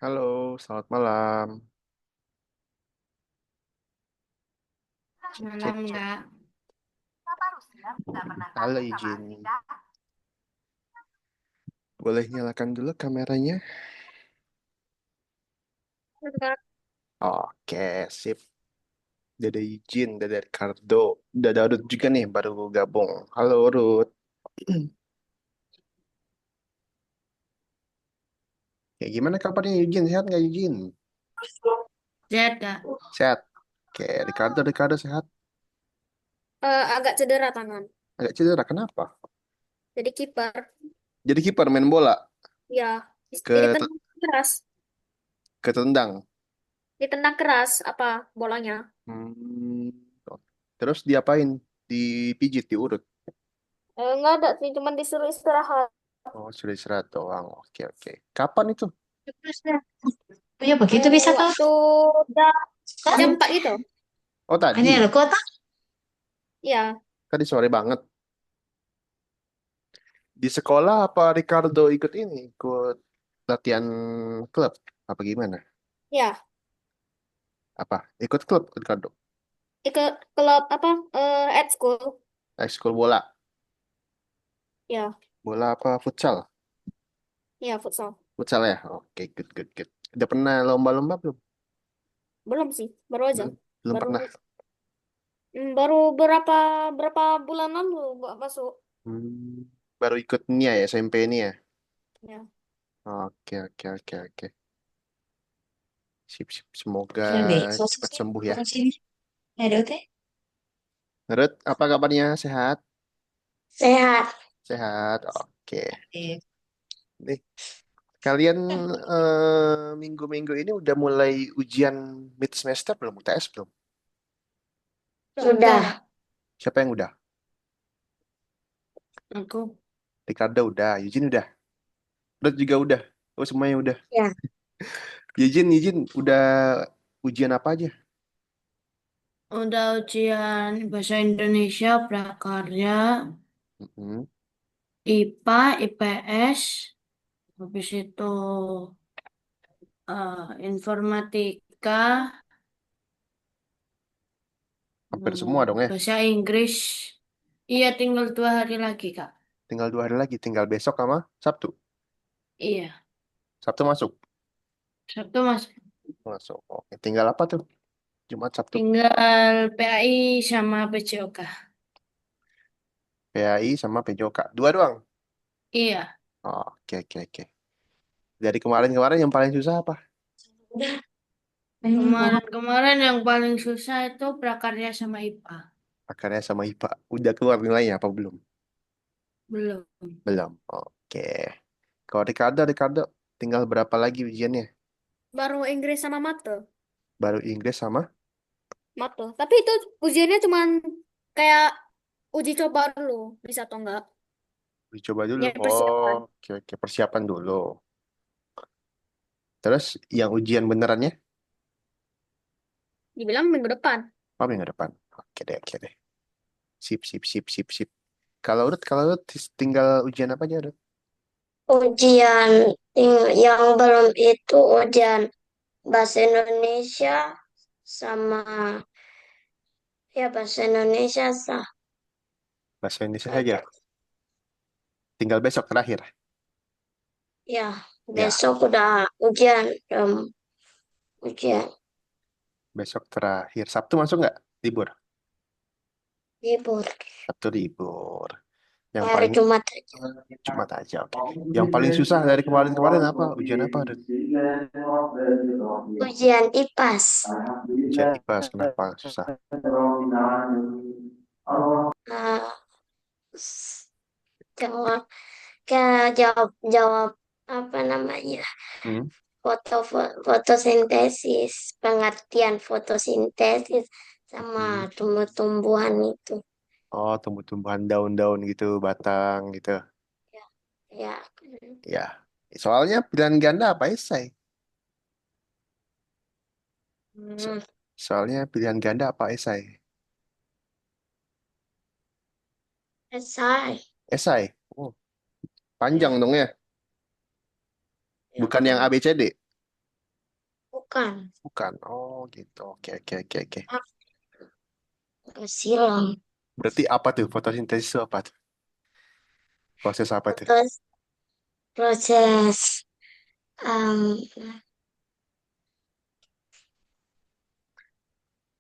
Halo, selamat malam. Malam Cek, cek. enggak. Halo, izin. Boleh nyalakan dulu kameranya? Enggak. Oke, sip. Udah ada izin, udah ada Ricardo. Udah ada Ruth juga nih, baru gabung. Halo, Ruth. Ya, gimana kabarnya Eugene? Sehat nggak Eugene? Sehat kak. Sehat. Oke, Ricardo sehat. Agak cedera tangan. Agak cedera, kenapa? Jadi kiper. Jadi kiper main bola. Ya, Ke ditendang keras. Ketendang. Ditendang keras apa bolanya? Hmm. Terus diapain? Dipijit, diurut. Enggak ada sih, cuma disuruh istirahat. Oh, sudah istirahat doang. Oke, oke. Kapan itu? Oh ya begitu bisa tahu. Waktu udah Kan? jam 4 gitu. Oh, Ini tadi. ada kota. Ya, Tadi sore banget. Di sekolah apa Ricardo ikut ini? Ikut latihan klub? Apa gimana? ya. Apa? Ikut klub Ricardo? Ikut klub apa? At school. Ekskul bola? Ya, Bola apa futsal? ya futsal. Futsal ya? Oke, good, good, good. Udah pernah lomba-lomba belum? Belum sih, baru aja. Belum, belum Baru pernah. baru berapa berapa bulan lalu gua masuk. Hmm, baru ikut ini ya, SMP ini ya? Ya. Oke, oke, oke, oke. Sip, sip. Semoga Ada deh. Sosis cepat nih. sembuh ya. Turun sini. Ada teh. Menurut apa kabarnya? Sehat? Sehat. Sehat. Oke. Eh, Nih, kalian minggu-minggu ini udah mulai ujian mid semester belum? UTS belum? Sudah. Siapa yang udah? Aku. Ricardo udah, Eugene udah, Ruth juga udah. Oh semuanya udah. Ya. Eugene udah ujian apa aja? Udah ujian bahasa Indonesia, prakarya, Mm-mm. IPA, IPS, habis itu informatika, Hampir semua dong ya. bahasa Inggris. Iya, tinggal 2 hari lagi, Kak. Tinggal 2 hari lagi, tinggal besok sama Sabtu. Iya, Sabtu masuk. Sabtu masuk. Masuk. Oke, tinggal apa tuh? Jumat, Sabtu. Tinggal PAI sama PJOK. PAI sama PJOK. Dua doang. Iya, Oke, oke, oke. Dari kemarin-kemarin yang paling susah apa? Udah. Pengen mau. kemarin-kemarin yang paling susah itu prakarya sama IPA. Akarnya sama IPA. Udah keluar nilainya apa belum? Belum. Belum. Oke. Kalau Ricardo, tinggal berapa lagi ujiannya? Baru Inggris sama mate. Baru Inggris sama Mate. Tapi itu ujiannya cuman kayak uji coba dulu, bisa atau enggak. dicoba dulu. Ya Oh, persiapan. oke, oke. Persiapan dulu. Terus yang ujian benerannya? Dibilang minggu depan. Oh, minggu depan. Oke deh, oke deh. Sip, sip, sip, sip, sip. Kalau Ruth tinggal ujian apa aja, Ruth? Ujian yang belum itu ujian bahasa Indonesia sama bahasa Indonesia sah. Bahasa Indonesia saja. Aja. Tinggal besok terakhir. Ya, Ya, besok udah ujian. Ujian besok terakhir. Sabtu masuk nggak? Libur. libur. Sabtu libur. Yang Hari paling Jumat aja. Jumat aja, oke. Yang paling susah dari kemarin-kemarin apa? Ujian apa, Ruth? Ujian IPAS. Ujian IPAS. Kenapa susah? Nah, jawab jawab jawab apa namanya Hmm? fotosintesis, pengertian fotosintesis sama Hmm. tumbuh-tumbuhan itu. Oh, tumbuh-tumbuhan daun-daun gitu, batang gitu. Ya, ya. Ya, soalnya pilihan ganda apa esai? So- Hmm, soalnya pilihan ganda apa esai? selesai. Esai. Oh, panjang Ya, dong ya. ya Bukan yang kan. ABCD. bukan. Bukan. Oh, gitu. Oke, oke, oke, oke. Enggak silang. Berarti apa tuh? Fotosintesis itu apa tuh? Proses apa tuh? Terus proses em,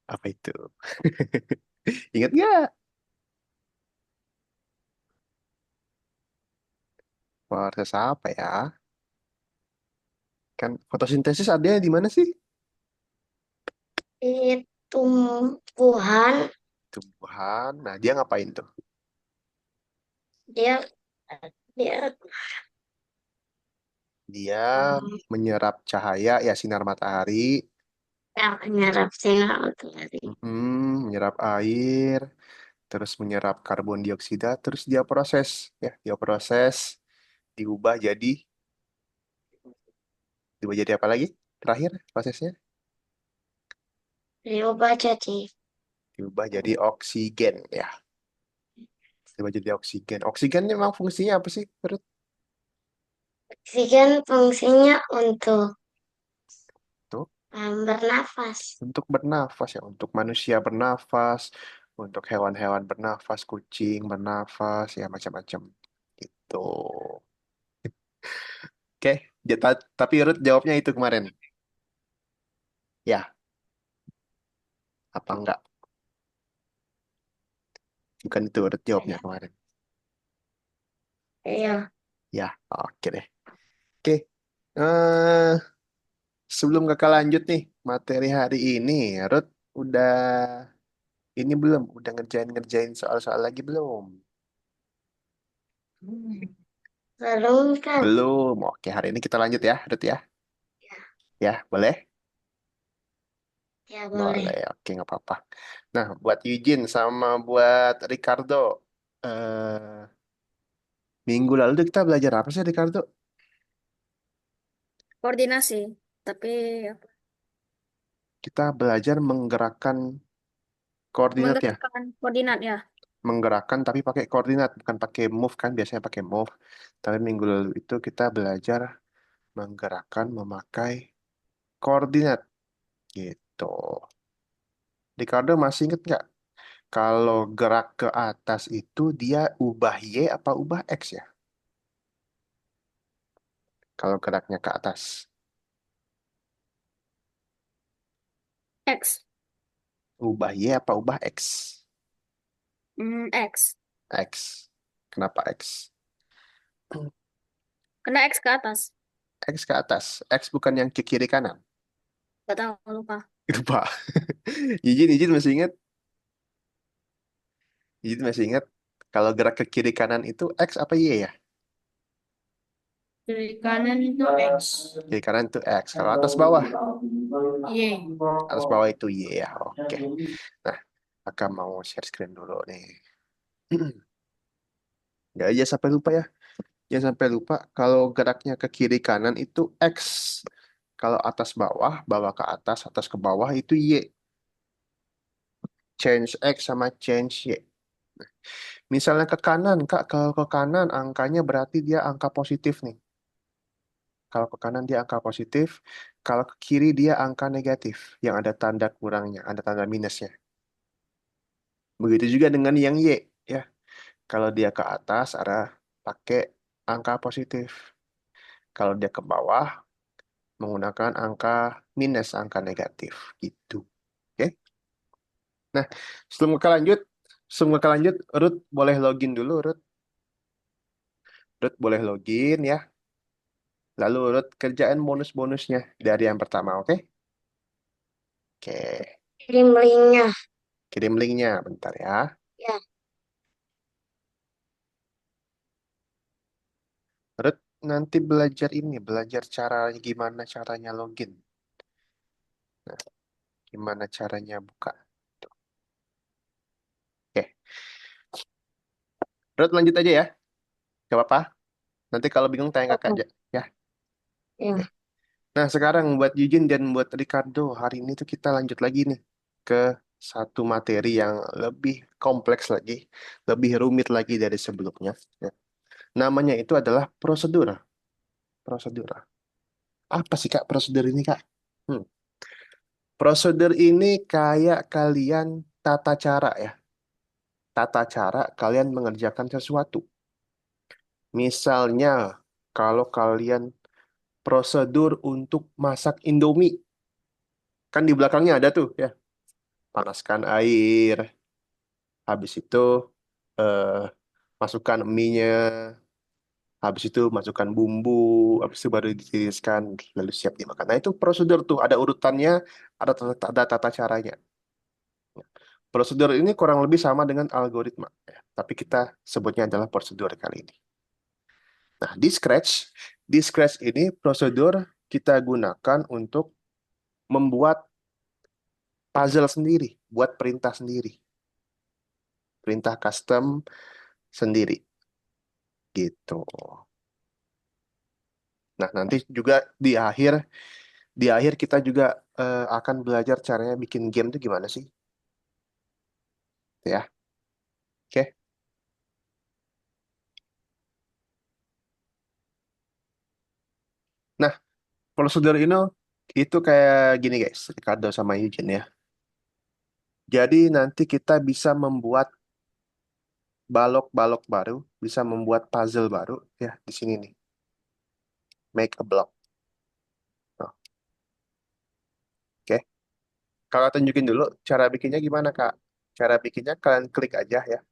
Apa itu? Ingat nggak? Proses apa ya? Kan fotosintesis adanya di mana sih? di tumbuhan Tumbuhan. Nah, dia ngapain tuh? dia dia Dia em, menyerap cahaya, ya sinar matahari, yang menyerap sinar matahari. menyerap air, terus menyerap karbon dioksida, terus dia proses, ya, dia proses, diubah jadi, diubah jadi apa lagi? Terakhir prosesnya Diubah jadi diubah jadi oksigen, ya, diubah jadi oksigen. Oksigen memang fungsinya apa sih? Menurut oksigen fungsinya tuh, bernafas. untuk bernafas ya, untuk manusia bernafas, untuk hewan-hewan bernafas, kucing bernafas, ya macam-macam. Gitu. Oke, tapi Ruth jawabnya itu kemarin. Ya, apa enggak? Bukan itu Ruth jawabnya Ya, kemarin. iya. Ya, oke deh. Oke, eh sebelum kakak lanjut nih materi hari ini, Ruth udah ini belum? Udah ngerjain soal-soal lagi belum? Belum kan? Belum. Oke, hari ini kita lanjut ya, Ruth ya. Ya, boleh? Ya Boleh. boleh. Oke, nggak apa-apa. Nah, buat Eugene sama buat Ricardo, eh minggu lalu tuh kita belajar apa sih, Ricardo? Koordinasi. Tapi apa? Kita belajar menggerakkan koordinat ya. Menggerakkan koordinat ya. Menggerakkan tapi pakai koordinat, bukan pakai move kan, biasanya pakai move. Tapi minggu lalu itu kita belajar menggerakkan memakai koordinat gitu. Ricardo masih inget nggak kalau gerak ke atas itu dia ubah Y apa ubah X ya? Kalau geraknya ke atas, X. ubah Y apa ubah X? X. X. Kenapa X? Kena X ke atas. X ke atas. X bukan yang ke kiri kanan. Gak tahu, lupa. Lupa. Izin masih ingat? Izin masih ingat kalau gerak ke kiri kanan itu X apa Y ya? Kiri kanan itu X. Kiri kanan itu X. Kalau atas bawah, Y. atas bawah itu Y ya. Oke. Nah, Kakak mau share screen dulu nih. Nggak aja sampai lupa ya. Jangan sampai lupa kalau geraknya ke kiri kanan itu X. Kalau atas bawah, bawah ke atas ke bawah itu Y. Change X sama change Y. Misalnya ke kanan, Kak. Kalau ke kanan angkanya berarti dia angka positif nih. Kalau ke kanan dia angka positif. Kalau ke kiri dia angka negatif. Yang ada tanda kurangnya, ada tanda minusnya. Begitu juga dengan yang Y. Ya, kalau dia ke atas ada pakai angka positif. Kalau dia ke bawah menggunakan angka minus, angka negatif gitu. Oke. Nah, sebelum kita lanjut, Ruth boleh login dulu, Ruth. Ruth boleh login ya. Lalu Ruth kerjaan bonus-bonusnya dari yang pertama, oke? Oke, Kirim linknya. kirim linknya bentar ya. Ya, Ruth nanti belajar ini, belajar cara gimana caranya login. Nah, gimana caranya buka. Tuh. Oke, Ruth lanjut aja ya. Gak apa-apa. Nanti kalau bingung tanya kakak aja. Ya. Oke. ya. Nah, sekarang buat Eugene dan buat Ricardo, hari ini tuh kita lanjut lagi nih ke satu materi yang lebih kompleks lagi, lebih rumit lagi dari sebelumnya. Ya. Namanya itu adalah prosedur. Prosedur. Apa sih Kak prosedur ini Kak? Hmm. Prosedur ini kayak kalian tata cara ya. Tata cara kalian mengerjakan sesuatu. Misalnya, kalau kalian prosedur untuk masak Indomie, kan di belakangnya ada tuh ya. Panaskan air, habis itu eh, masukkan mie-nya, habis itu masukkan bumbu, habis itu baru ditiriskan, lalu siap dimakan. Nah itu prosedur tuh, ada urutannya, ada tata caranya. Prosedur ini kurang lebih sama dengan algoritma, ya. Tapi kita sebutnya adalah prosedur kali ini. Nah, di Scratch ini prosedur kita gunakan untuk membuat puzzle sendiri, buat perintah sendiri, perintah custom sendiri, gitu. Nah, nanti juga di akhir kita juga akan belajar caranya bikin game itu gimana sih, ya. Oke. Nah, prosedur ini itu kayak gini guys, Ricardo sama Eugene ya. Jadi nanti kita bisa membuat balok-balok baru, bisa membuat puzzle baru ya di sini nih. Make a block. Nah, oke. Kakak tunjukin dulu cara bikinnya gimana, Kak. Cara bikinnya kalian klik aja ya.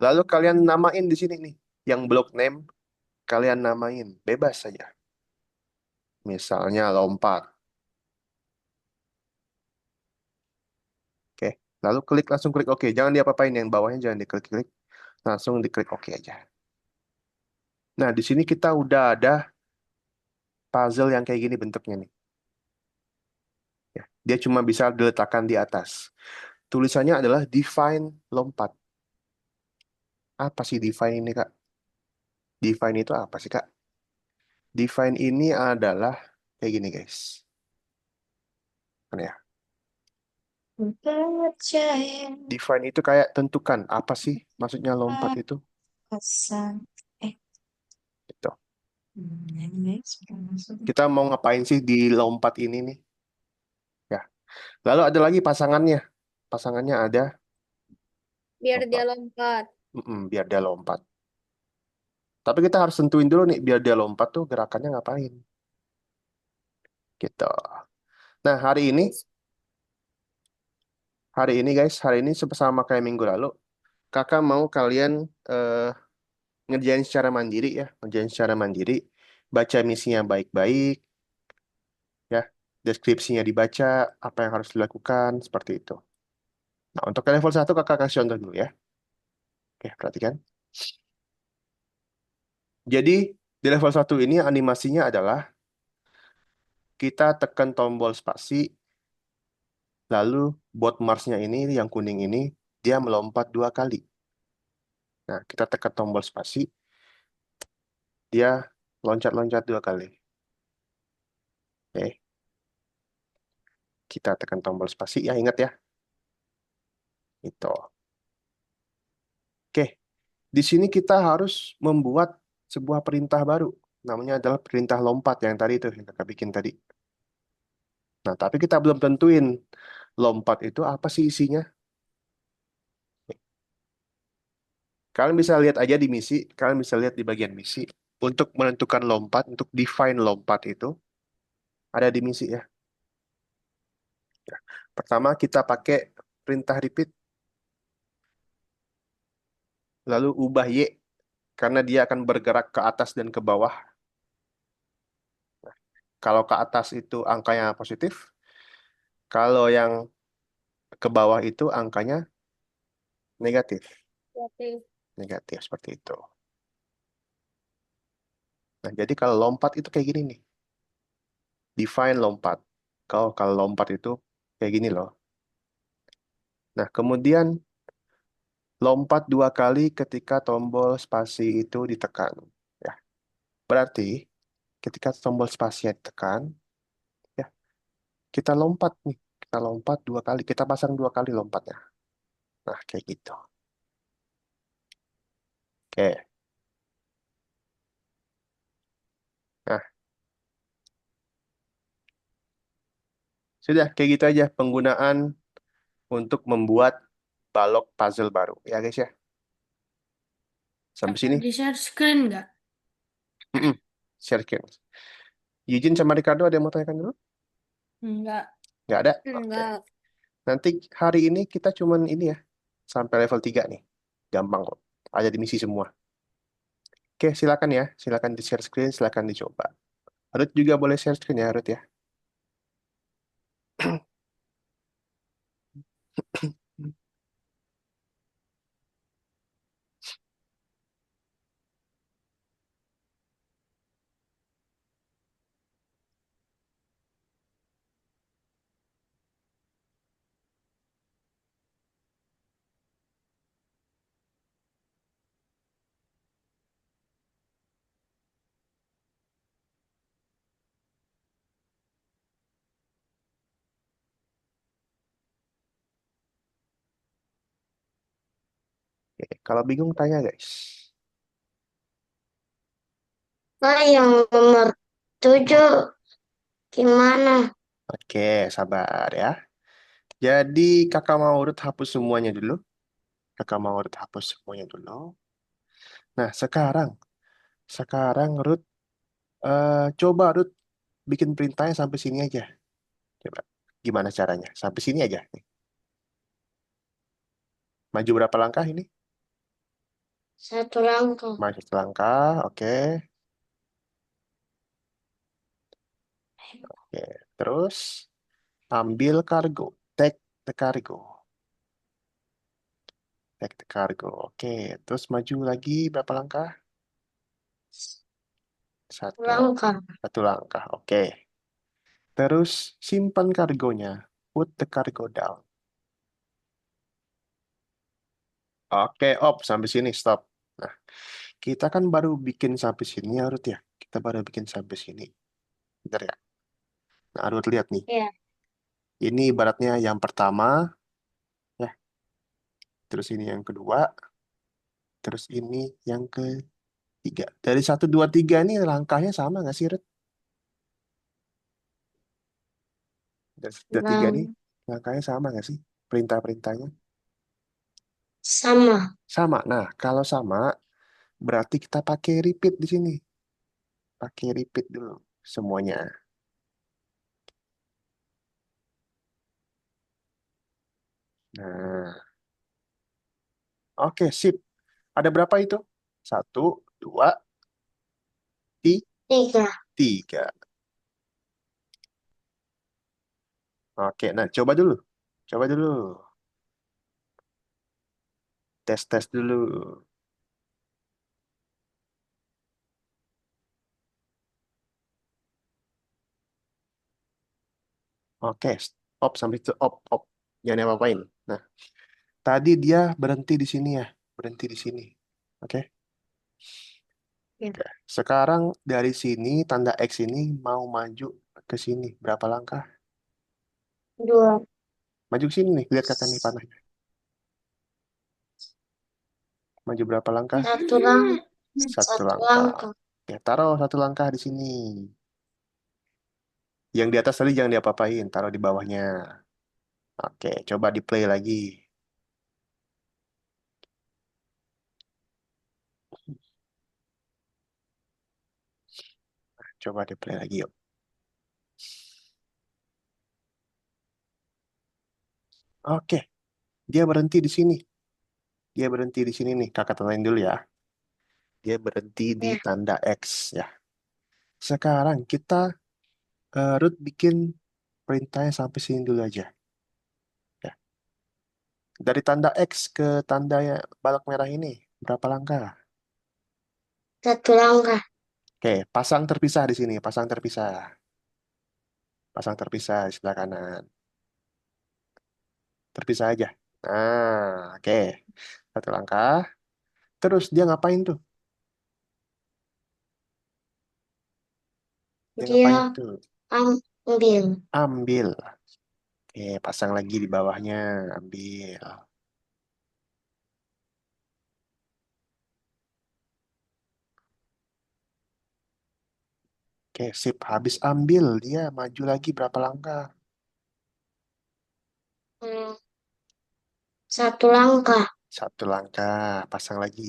Lalu kalian namain di sini nih. Yang block name kalian namain. Bebas saja. Misalnya lompat. Oke. Lalu langsung klik OK. Jangan diapa-apain, yang bawahnya jangan diklik-klik. Langsung diklik OK aja. Nah, di sini kita udah ada puzzle yang kayak gini bentuknya nih. Ya, dia cuma bisa diletakkan di atas. Tulisannya adalah define lompat. Apa sih define ini, Kak? Define itu apa sih, Kak? Define ini adalah kayak gini, guys. Mana ya? Percaya Define itu kayak tentukan. Apa sih maksudnya lompat itu? pesan. Eh, Gitu. ini masuk. Kita mau ngapain sih di lompat ini nih? Ya. Lalu ada lagi pasangannya. Pasangannya ada Biar dia lompat. lompat. Biar dia lompat. Tapi kita harus tentuin dulu nih, biar dia lompat tuh gerakannya ngapain. Gitu. Nah, hari ini guys, hari ini sama kayak minggu lalu, kakak mau kalian eh, ngerjain secara mandiri ya, ngerjain secara mandiri, baca misinya baik-baik, ya, deskripsinya dibaca, apa yang harus dilakukan, seperti itu. Nah, untuk level 1 kakak kasih contoh dulu ya. Oke, perhatikan. Jadi, di level 1 ini animasinya adalah kita tekan tombol spasi, lalu bot Mars-nya ini, yang kuning ini, dia melompat 2 kali. Nah, kita tekan tombol spasi, dia loncat-loncat 2 kali. Oke, kita tekan tombol spasi, ya ingat ya. Itu. Oke, di sini kita harus membuat sebuah perintah baru. Namanya adalah perintah lompat yang tadi itu, yang kakak bikin tadi. Nah, tapi kita belum tentuin lompat itu apa sih isinya. Kalian bisa lihat aja di misi, kalian bisa lihat di bagian misi. Untuk menentukan lompat, untuk define lompat itu, ada di misi ya. Ya. Pertama, kita pakai perintah repeat, lalu ubah Y, karena dia akan bergerak ke atas dan ke bawah. Kalau ke atas itu angkanya positif, kalau yang ke bawah itu angkanya negatif. Oke. Negatif seperti itu. Nah, jadi kalau lompat itu kayak gini nih. Define lompat. Kalau lompat itu kayak gini loh. Nah, kemudian lompat 2 kali ketika tombol spasi itu ditekan. Ya, berarti ketika tombol spasinya ditekan, ya, kita lompat nih. Kita lompat 2 kali. Kita pasang 2 kali lompatnya. Nah, kayak gitu. Oke. Nah, Sudah, kayak gitu aja penggunaan untuk membuat balok puzzle baru. Ya guys ya, sampai sini. Di share screen nggak? Mm-mm. Share screen. Eugene sama Ricardo ada yang mau tanyakan dulu? Enggak. Nggak ada? Oke. Enggak. Nanti hari ini kita cuman ini ya, sampai level 3 nih. Gampang kok. Ada di misi semua. Oke, silakan ya. Silakan di share screen, silakan dicoba. Ruth juga boleh share screen ya, Ruth ya. Oke, kalau bingung tanya guys. Pak, yang nomor 7 gimana? Oke, sabar ya. Jadi kakak mau Ruth hapus semuanya dulu. Kakak mau Ruth hapus semuanya dulu. Nah, sekarang Ruth, coba Ruth bikin perintahnya sampai sini aja. Coba, gimana caranya? Sampai sini aja. Nih. Maju berapa langkah ini? 1 langkah. Maju satu langkah, oke. Oke. Terus ambil kargo. Take the cargo. Take the cargo. Oke. Terus maju lagi berapa langkah? Satu, 1 langkah. satu langkah. Oke. Terus simpan kargonya. Put the cargo down. Oke, op sampai sini stop. Nah, kita kan baru bikin sampai sini ya, Ruth ya. Kita baru bikin sampai sini. Bentar ya. Nah, Ruth lihat nih. Ya, Ini ibaratnya yang pertama, ya. Terus ini yang kedua. Terus ini yang ketiga. Dari satu, dua, tiga ini langkahnya sama nggak sih, Ruth? Dari satu, dua, tiga ini bang. langkahnya sama nggak sih? Perintah-perintahnya Sama. sama. Nah, kalau sama, berarti kita pakai repeat di sini. Pakai repeat dulu semuanya. Nah, oke, sip. Ada berapa itu? Satu, dua, 3. tiga. Oke, nah coba dulu. Coba dulu. Tes-tes dulu. Oke, stop sampai itu. Op, op. Jangan apa-apain. Nah, tadi dia berhenti di sini ya. Berhenti di sini. Oke. Ya, Oke. Sekarang dari sini, tanda X ini mau maju ke sini. Berapa langkah? 2. Maju ke sini nih. Lihat kakak nih panahnya. Maju berapa langkah? 1 langkah. Satu Satu langkah. langkah. Oke, taruh satu langkah di sini. Yang di atas tadi jangan diapa-apain. Taruh di bawahnya. Oke, coba di play lagi. Coba di play lagi yuk. Oke, dia berhenti di sini. Dia berhenti di sini nih. Kakak tandain dulu ya. Dia berhenti di Ya, tanda X ya. Sekarang kita Ruth bikin perintahnya sampai sini dulu aja. Ya. Dari tanda X ke tanda balok merah ini berapa langkah? 1 langkah. Oke, pasang terpisah di sini. Pasang terpisah. Pasang terpisah di sebelah kanan. Terpisah aja. Nah, oke. Satu langkah. Terus dia ngapain tuh? Dia Dia ngapain tuh? ambil. Ambil. Oke, pasang lagi di bawahnya. Ambil. Oke, sip. Habis ambil, dia maju lagi berapa langkah? Satu langkah. Satu langkah, pasang lagi.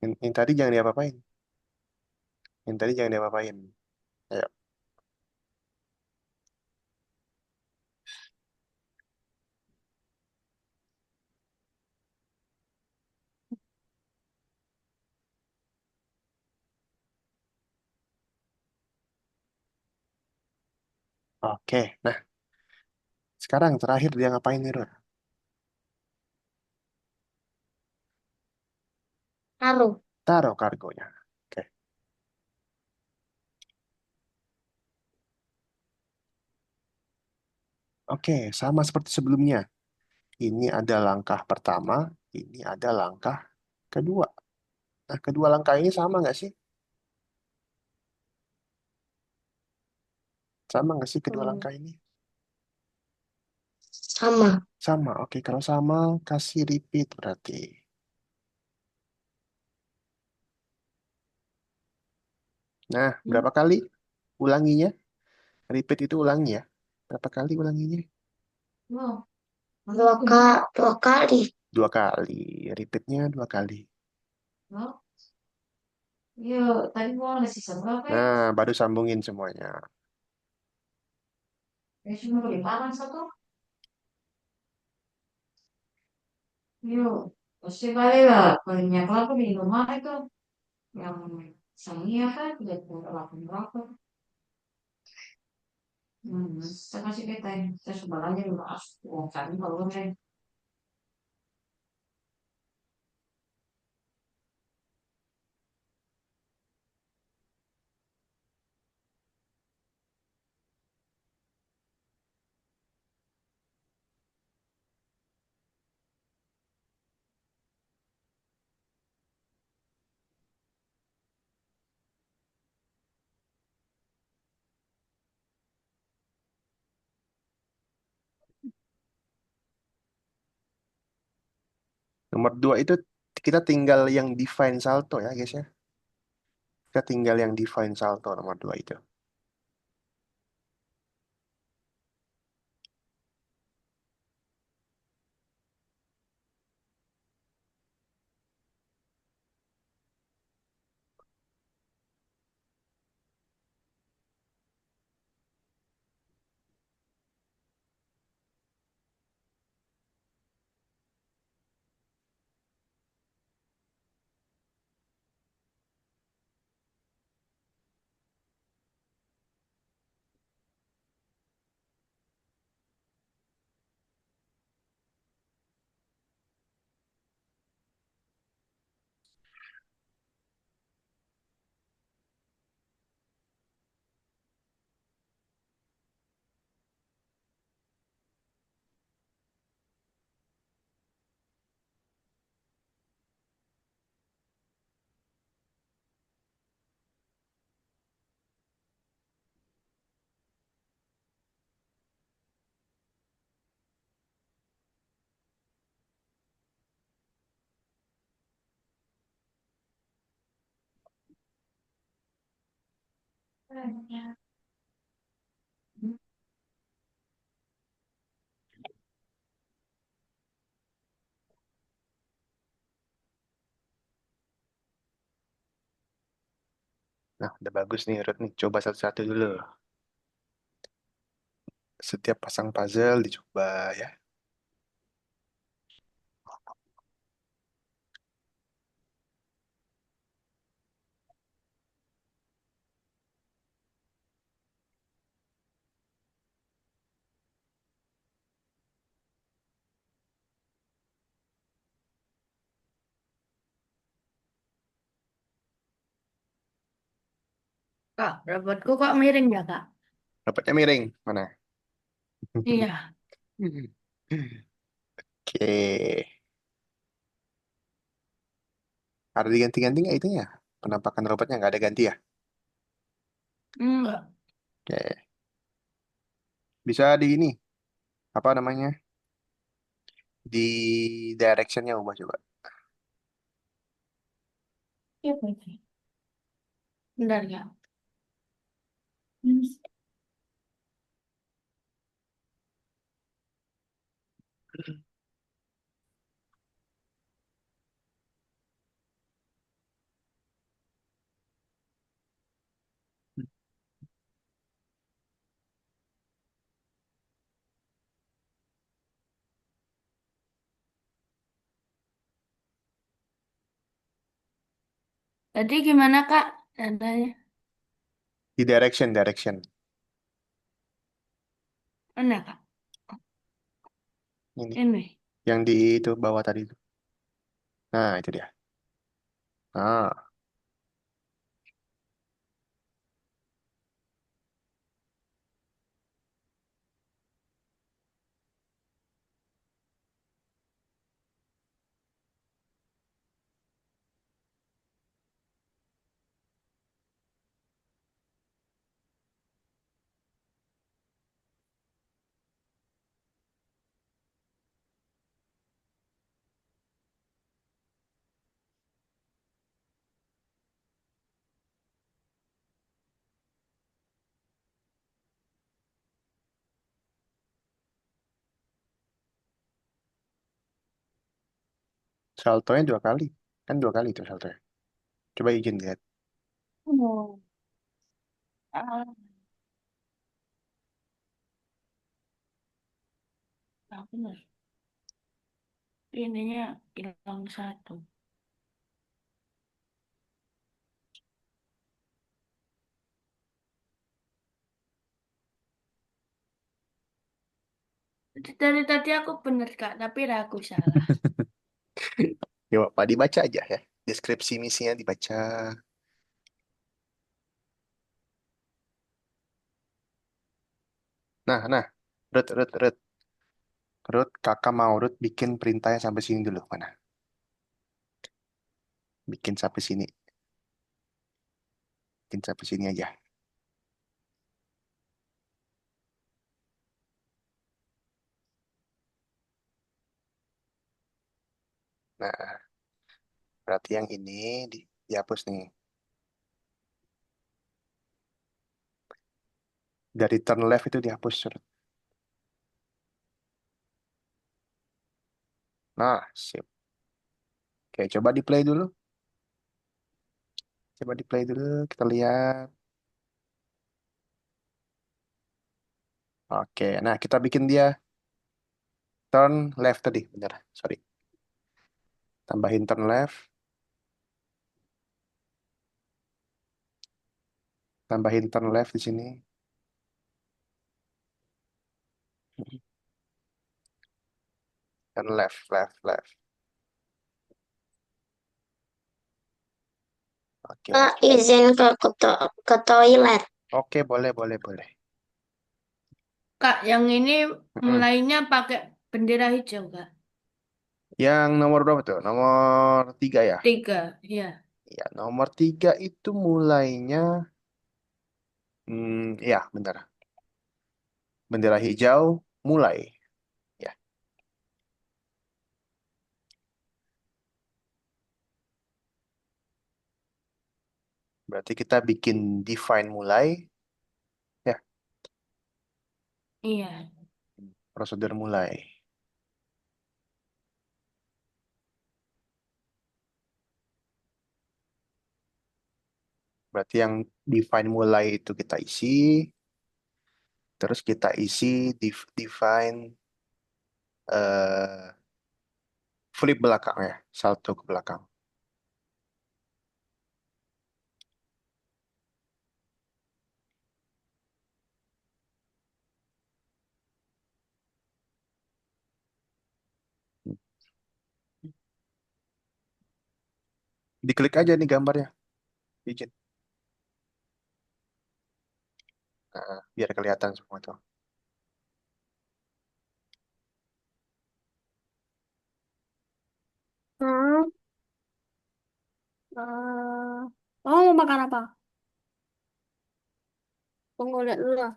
Yang tadi jangan diapa-apain. Yang tadi jangan diapa-apain. Ayo. Oke, nah sekarang terakhir dia ngapain nih, Rur? Taruh. Taruh kargonya. Oke. Oke, sama seperti sebelumnya. Ini ada langkah pertama, ini ada langkah kedua. Nah, kedua langkah ini sama nggak sih? Sama nggak sih kedua Hmm, langkah ini? sama. Sama. Oke, kalau sama, kasih repeat berarti. Nah, Hmm. berapa kali ulanginya? Repeat itu ulangi ya. Berapa kali ulanginya? Oh, Dua kali. Dua kali. Repeatnya dua kali. oh. Iya, tadi mau ada sisa berapa ya? Nah, baru sambungin semuanya. Cuma beli barang satu. Yuk, pasti kali lah. Banyak lagi di rumah itu. Yang sangi apa? Tidak berapa berapa. Saya kasih kita. Saya sebenarnya dulu asuk. Uang kami kalau saya. Nomor dua itu kita tinggal yang define salto ya, guys ya. Kita tinggal yang define salto nomor dua itu. Nah, udah bagus nih, Ruth nih. Coba satu-satu dulu. Setiap pasang puzzle dicoba ya. Kak, robotku kok miring ya, Kak? Dapatnya miring. Mana? Iya. Oke. Ada diganti-ganti nggak itunya? Penampakan robotnya nggak ada ganti ya? Enggak. Oke. Bisa di ini, apa namanya? Di directionnya ubah coba. Iya, Pak. Bentar ya. Hmm. Tadi gimana Kak? Tandanya. Di direction. Mana Kak? Ini, Ini. yang di itu bawah tadi itu. Nah, itu dia. Nah, saltonya 2 kali. Kan 2 kali itu saltonya. Coba izin lihat. Oh. Ah, ah, benar. Ininya hilang satu. Dari tadi aku bener Kak, tapi ragu salah. Ya, Pak, dibaca aja ya. Deskripsi misinya dibaca. Nah. Rut, kakak mau Rut bikin perintahnya sampai sini dulu. Mana? Bikin sampai sini. Bikin sampai sini aja. Nah, berarti yang ini dihapus nih. Dari turn left itu dihapus. Rut. Nah, sip. Oke, coba di play dulu. Coba di play dulu. Kita lihat. Oke, nah kita bikin dia turn left tadi. Bener, sorry. Tambahin turn left. Tambahin turn left di sini. Turn left. Oke. Kak, izin ke toilet. Oke, boleh. Kak, yang ini Mm-mm. mulainya pakai bendera hijau Kak. Yang nomor berapa tuh? Nomor 3 ya? 3, ya. Ya, nomor 3 itu mulainya, ya bentar. Bendera hijau mulai. Ya, berarti kita bikin define mulai. Ya, Iya. prosedur mulai. Berarti yang define mulai itu kita isi. Terus kita isi define eh flip belakang ya, salto ke belakang. Diklik aja nih gambarnya, izin. Nah, biar kelihatan semua tuh. Hmm. Oh, mau makan apa? Tunggu lihat dulu lah.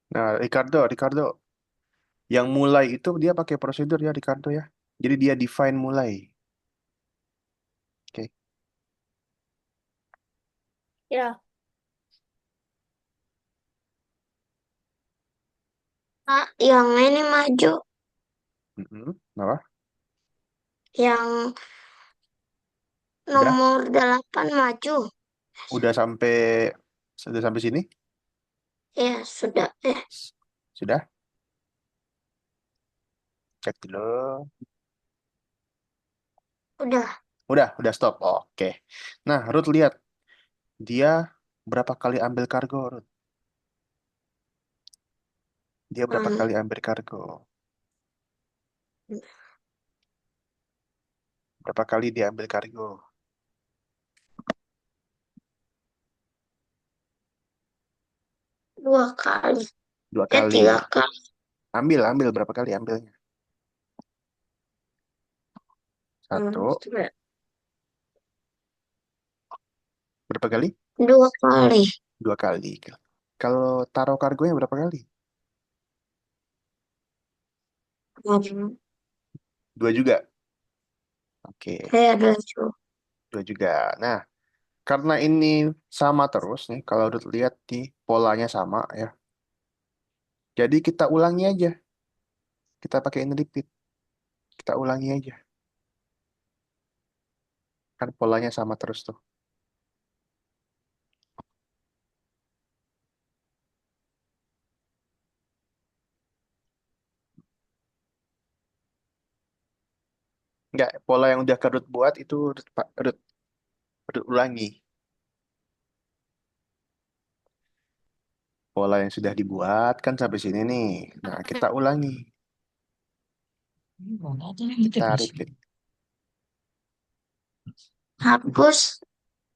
Nah, Ricardo, yang mulai itu dia pakai prosedur ya, Ricardo ya. Jadi dia define mulai. Oke. Ya. Kak, yang ini maju. Apa? Yang Udah? nomor 8 maju. Udah sampai sudah sampai sini? Ya, sudah. Sudah? Cek dulu. Udah. Udah stop. Oke. Nah, Ruth lihat dia berapa kali ambil kargo, Ruth? Dia berapa Hmm, kali ambil kargo? Berapa kali dia ambil kargo? 2 kali. 2 kali. 3 kali. Ambil berapa kali ambilnya? Hmm, Satu. Berapa kali? 2 kali. 2 kali. Kalau taruh kargonya berapa kali? Hmm, 2 juga. Oke, saya ada juga. 2 juga. Nah, karena ini sama terus nih, kalau udah lihat di polanya sama ya. Jadi kita ulangi aja. Kita pakai repeat. Kita ulangi aja. Kan polanya sama terus tuh. Enggak, pola yang udah Rut buat itu Rut ulangi. Pola yang sudah dibuat kan sampai sini nih. Nah, kita ulangi. Kita repeat. Hapus.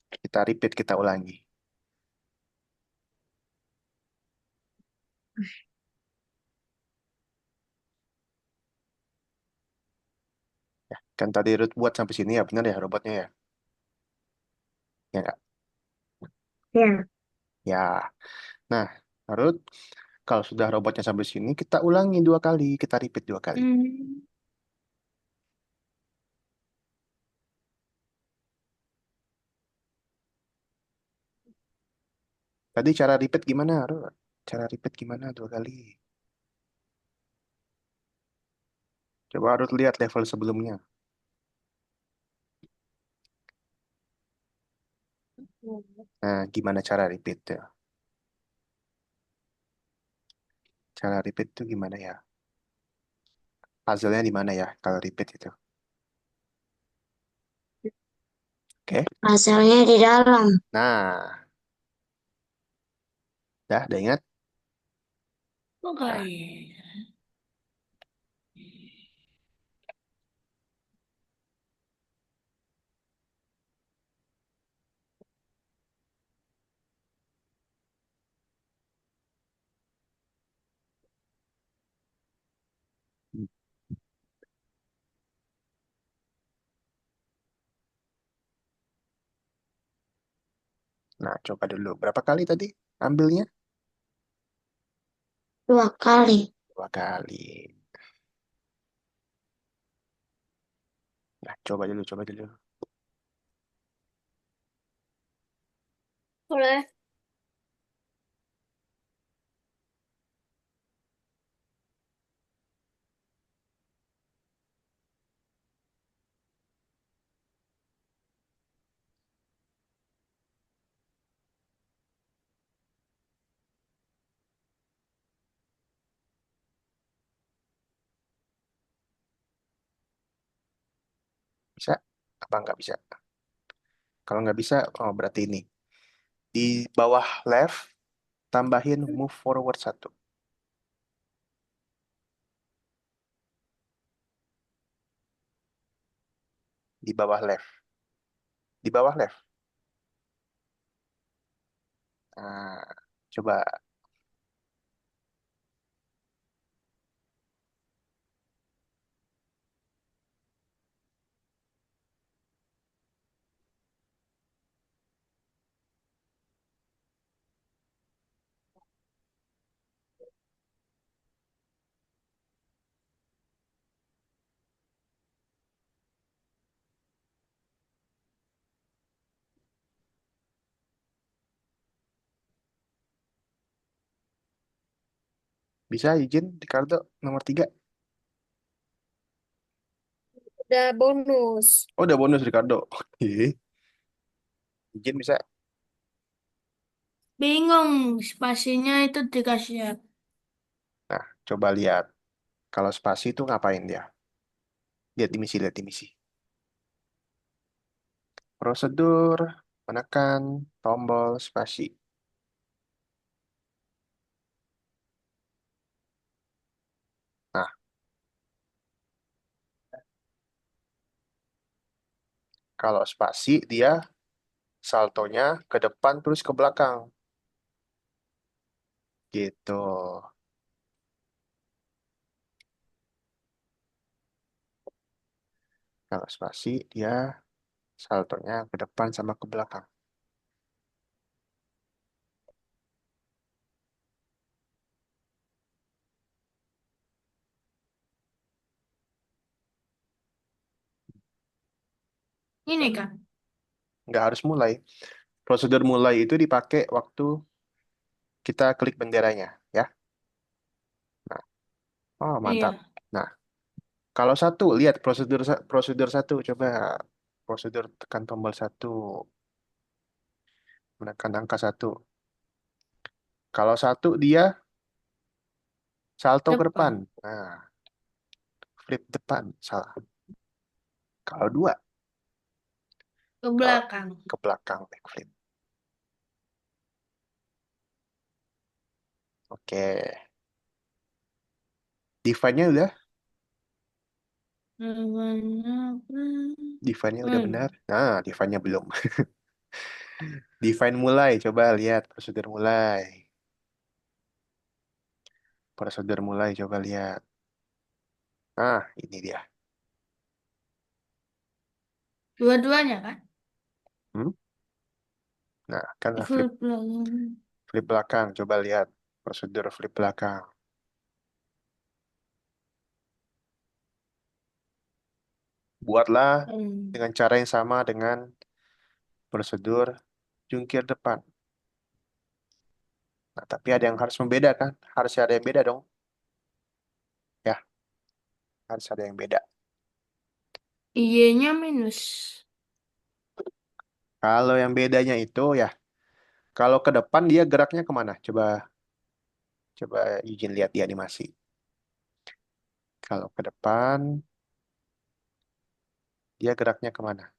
Kita repeat, kita ulangi. Ya, kan tadi Rut buat sampai sini ya, benar ya robotnya ya? Ya nggak? Ya. Ya. Nah, Rut, kalau sudah robotnya sampai sini, kita ulangi 2 kali. Kita repeat 2 kali. Hmm. Tadi cara repeat gimana, Rut? Cara repeat gimana 2 kali? Coba Rut lihat level sebelumnya. Nah, gimana cara repeat ya? Cara repeat itu gimana ya? Puzzle-nya di mana ya kalau repeat itu? Oke. Asalnya di dalam. Nah, udah ingat? Nah, nah, coba dulu. Berapa kali tadi ambilnya? 2 kali. 2 kali. Nah, coba dulu, coba dulu. Boleh. Bisa? Apa nggak bisa? Kalau nggak bisa, oh berarti ini. Di bawah left, tambahin move forward 1. Di bawah left. Di bawah left. Nah, coba. Bisa izin Ricardo nomor 3. Udah bonus. Oh, udah bonus Ricardo. Oke. Izin bisa. Bingung, spasinya itu dikasih apa? Nah, coba lihat. Kalau spasi itu ngapain dia? Lihat di misi. Prosedur, menekan tombol spasi. Nah, kalau spasi dia saltonya ke depan terus ke belakang. Gitu. Kalau spasi dia saltonya ke depan sama ke belakang. Ini kan? Nggak harus mulai. Prosedur mulai itu dipakai waktu kita klik benderanya, ya. Nah, oh mantap. Iya. Nah, kalau satu, lihat prosedur satu, coba prosedur tekan tombol satu, menekan angka satu. Kalau satu dia salto ke depan, Depan. nah flip depan, salah. Kalau dua, Ke kalau belakang. ke belakang backflip. Oke, define-nya udah, Warna apa? define-nya udah benar. Hmm. Nah, define-nya belum. Define mulai, coba lihat prosedur mulai. Prosedur mulai, coba lihat. Nah, ini dia. Dua-duanya kan? Hmm? Nah, kan flip Ke belakang. flip belakang. Coba lihat prosedur flip belakang. Buatlah Hmm. dengan cara yang sama dengan prosedur jungkir depan. Nah, tapi ada yang harus membedakan. Harus ada yang beda dong. Ya, harus ada yang beda. Y-nya minus. Kalau yang bedanya itu ya, kalau ke depan dia geraknya kemana? Coba coba izin lihat di animasi. Kalau ke depan dia geraknya kemana?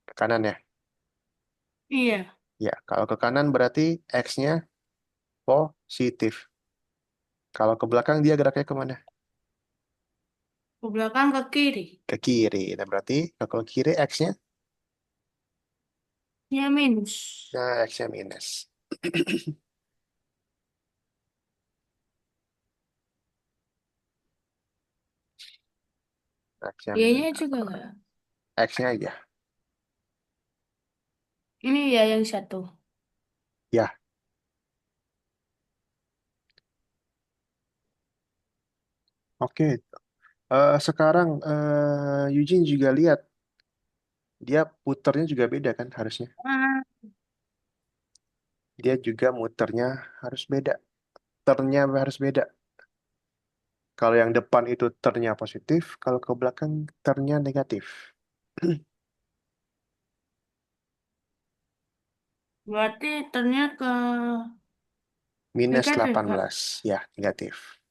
Ke kanan ya. Iya. Ya, kalau ke kanan berarti X-nya positif. Kalau ke belakang dia geraknya kemana? Ke belakang ke kiri. Ke kiri. Nah, berarti kalau kiri X-nya, Ya minus. nah X-nya minus. X-nya minus Y-nya juga berapa? enggak. X-nya aja. Ini ya yang satu. Ya, oke. Sekarang Eugene juga lihat, dia puternya juga beda kan harusnya. Ah, Dia juga muternya harus beda. Turnnya harus beda. Kalau yang depan itu turnnya positif, kalau ke belakang turnnya negatif. berarti ternyata ke Minus negatif, delapan Kak. belas, ya negatif.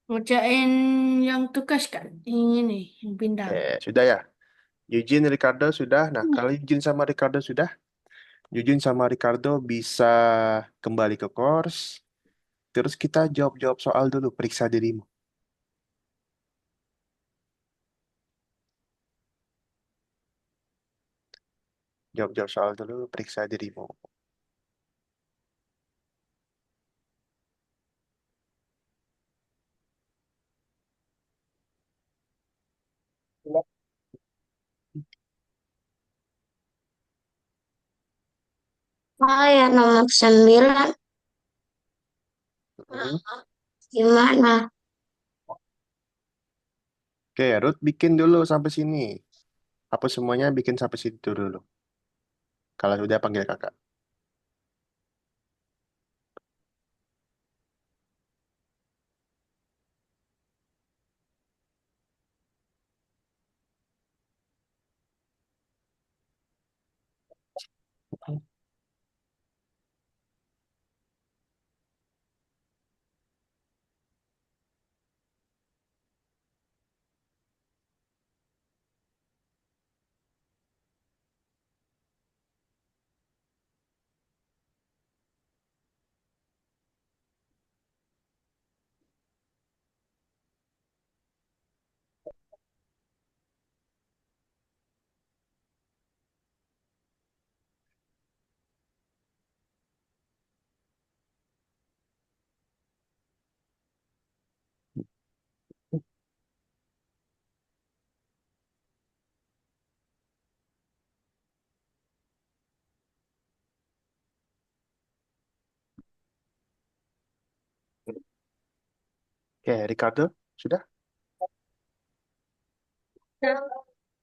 Ngerjain yang tugas kan? Yang ini, yang bintang. Sudah ya. Eugene, Ricardo sudah. Nah, kalau Eugene sama Ricardo sudah, Eugene sama Ricardo bisa kembali ke course. Terus kita jawab-jawab soal dulu, periksa dirimu. Jawab-jawab soal dulu, periksa dirimu. ya nomor 9. Hmm. Gimana? Oke, Ruth bikin dulu sampai sini. Hapus semuanya, bikin sampai situ dulu. Kalau sudah panggil kakak. Oke, Ricardo, sudah?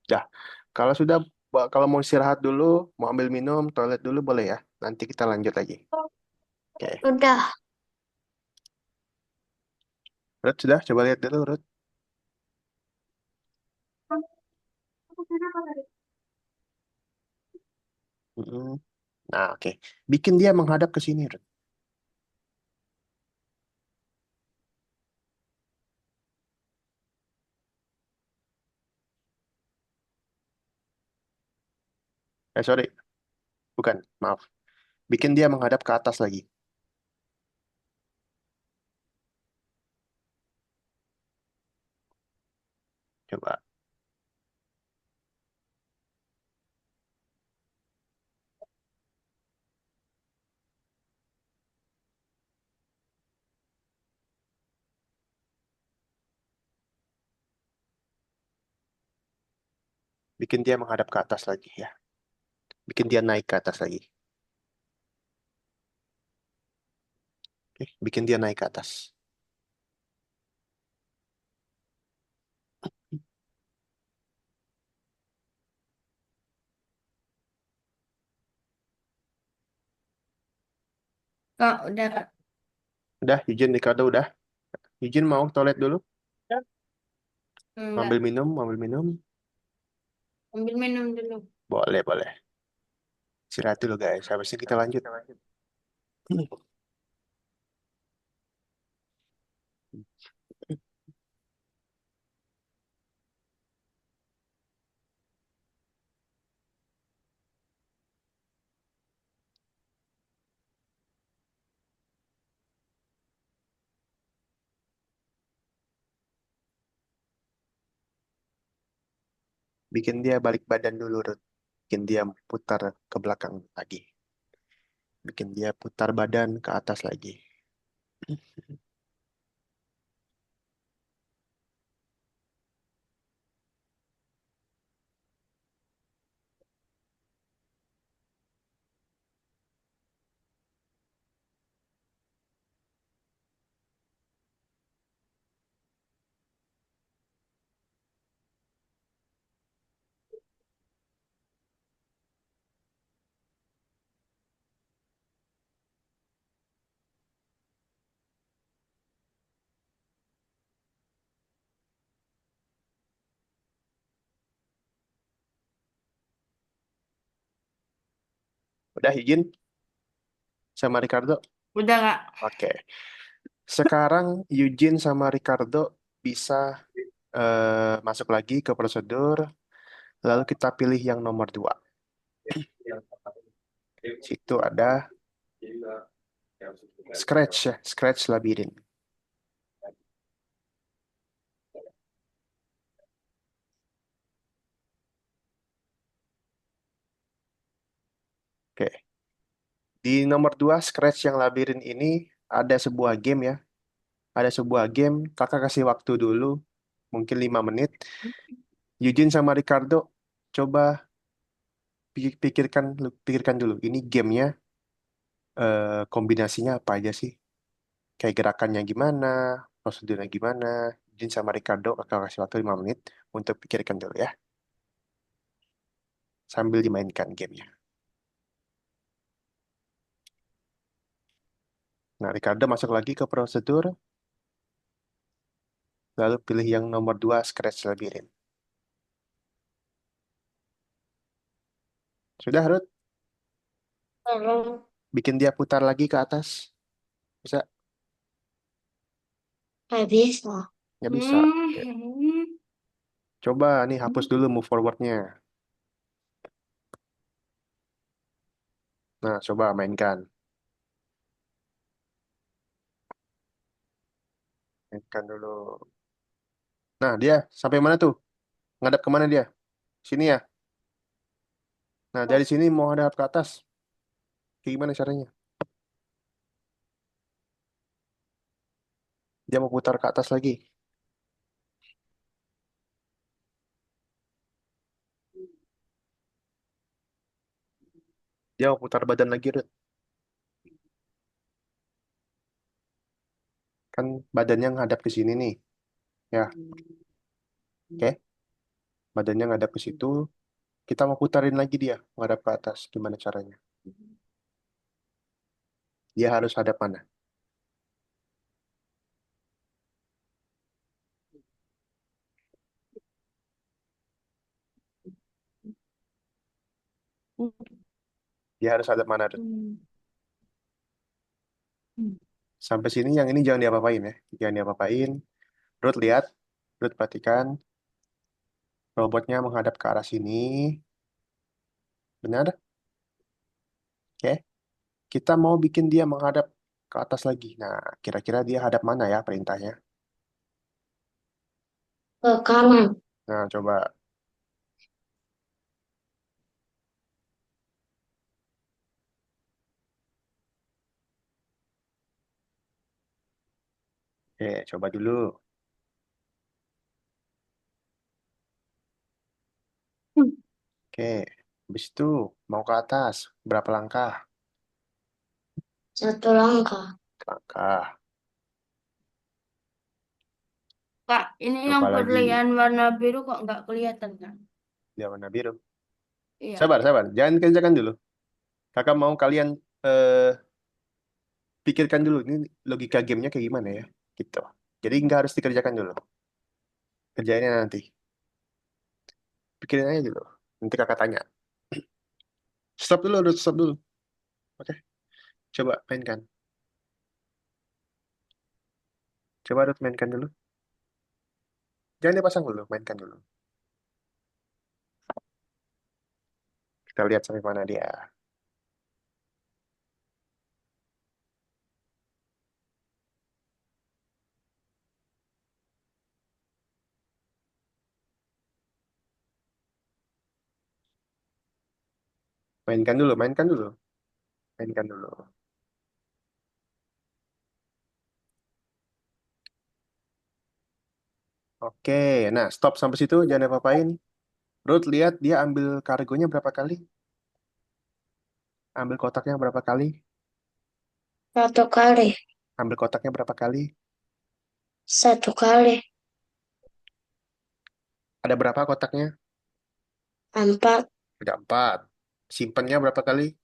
Ya. Kalau sudah, kalau mau istirahat dulu, mau ambil minum, toilet dulu boleh ya. Nanti kita lanjut lagi. Oke. Udah. Ruth, sudah? Coba lihat dulu, Ruth. Mm-mm. Nah, oke. Bikin dia menghadap ke sini, Ruth. Sorry. Bukan, maaf. Bikin dia menghadap ke atas lagi. Coba. Bikin dia menghadap ke atas lagi, ya. Bikin dia naik ke atas lagi. Oke, bikin dia naik ke atas. Kak, udah Kak. Udah, izin Ricardo udah. Izin mau toilet dulu. Enggak. Ambil minum. Ambil minum dulu. Boleh, boleh. Istirahat dulu, guys. Habis ini kita lanjut. Bikin dia balik badan dulu, Ruth. Bikin dia putar ke belakang lagi. Bikin dia putar badan ke atas lagi. Udah izin sama Ricardo? Udah Kak. Oke. Sekarang Eugene sama Ricardo bisa masuk lagi ke prosedur. Lalu kita pilih yang nomor 2. Situ ada Scratch ya, Scratch Labirin. Oke. Di nomor 2 Scratch yang Labirin ini ada sebuah game ya. Ada sebuah game, kakak kasih waktu dulu, mungkin 5 menit. Eugene sama Ricardo, coba pikirkan dulu. Ini gamenya kombinasinya apa aja sih? Kayak gerakannya gimana, prosedurnya gimana. Jin sama Ricardo, kakak kasih waktu 5 menit untuk pikirkan dulu ya, sambil dimainkan gamenya. Nah, Ricardo masuk lagi ke prosedur, lalu pilih yang nomor 2, Scratch Labyrinth. Sudah, Ruth? Belum. Bikin dia putar lagi ke atas. Bisa? Nggak bisa. Ya bisa. Ya. Coba nih, hapus dulu move forwardnya. Nah, coba mainkan. Mainkan dulu. Nah, dia sampai mana tuh? Ngadap kemana dia? Sini ya? Nah, dari sini mau hadap ke atas. Kayak gimana caranya? Dia mau putar ke atas lagi. Dia mau putar badan lagi, Ruth. Kan badannya ngadap ke sini nih. Ya, oke. Badannya ngadap ke situ. Kita mau putarin lagi dia. Ngadap ke atas. Gimana caranya? Dia harus hadap mana? Dia harus hadap mana, Ruth? Sampai sini yang ini jangan diapa-apain ya. Jangan diapa-apain. Ruth lihat. Ruth perhatikan. Robotnya menghadap ke arah sini. Benar? Oke. Kita mau bikin dia menghadap ke atas lagi. Nah, kira-kira dia hadap mana ya perintahnya? Ke kanan. Nah, coba. Oke, coba dulu. Oke. Habis itu mau ke atas. Berapa langkah? 1 langkah. Langkah. Kak, ini yang Coba lagi. perlian warna biru kok nggak kelihatan kan? Dia warna biru. Iya. Sabar, sabar. Jangan kerjakan dulu. Kakak mau kalian eh, pikirkan dulu. Ini logika gamenya kayak gimana ya? Gitu. Jadi nggak harus dikerjakan dulu. Kerjainnya nanti. Pikirin aja dulu. Nanti kakak tanya. Stop dulu, Ruth. Stop dulu. Oke. Coba mainkan. Coba Ruth mainkan dulu. Jangan dipasang dulu. Mainkan dulu. Kita lihat sampai mana dia. Mainkan dulu. Mainkan dulu. Mainkan dulu. Oke. Nah, stop sampai situ. Jangan apa-apain. Ruth lihat dia ambil kargonya berapa kali? Ambil kotaknya berapa kali? 1 kali. Ambil kotaknya berapa kali? 1 kali. Ada berapa kotaknya? 4. Ada 4. Simpannya berapa kali?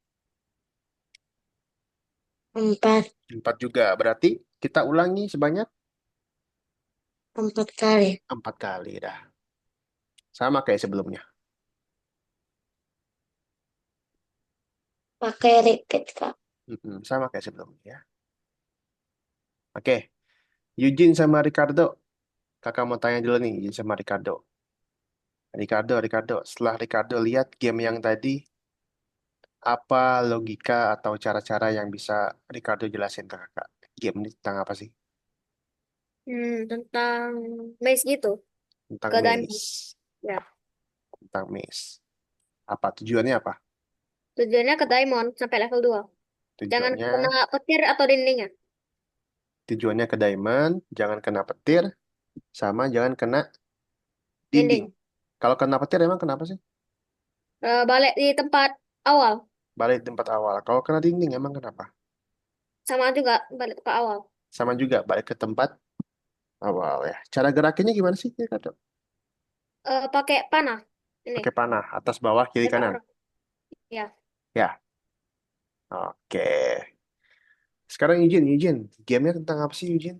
4. 4 juga. Berarti kita ulangi sebanyak 4 kali. 4 kali dah. Sama kayak sebelumnya. Pakai repeat, Kak. Sama kayak sebelumnya ya. Oke. Eugene sama Ricardo. Kakak mau tanya dulu nih, Eugene sama Ricardo. Ricardo. Setelah Ricardo lihat game yang tadi, apa logika atau cara-cara yang bisa Ricardo jelasin ke kakak? Game ini tentang apa sih? Tentang maze gitu. Tentang Ke diamond. maze. Ya. Tentang maze. Apa tujuannya apa? Tujuannya ke diamond sampai level 2. Jangan Tujuannya kena petir atau dindingnya. tujuannya ke diamond, jangan kena petir, sama jangan kena dinding. Dinding. Kalau kena petir emang kenapa sih? Balik di tempat awal. Balik tempat awal. Kalau kena dinding emang kenapa? Sama juga balik ke awal. Sama juga, balik ke tempat awal ya. Cara gerakinnya gimana sih, Kak? Pakai panah. Ini. Pakai panah, atas bawah, kiri Dekat kanan. orang. Ya. Ya, oke. Sekarang Eugene, gamenya tentang apa sih Eugene?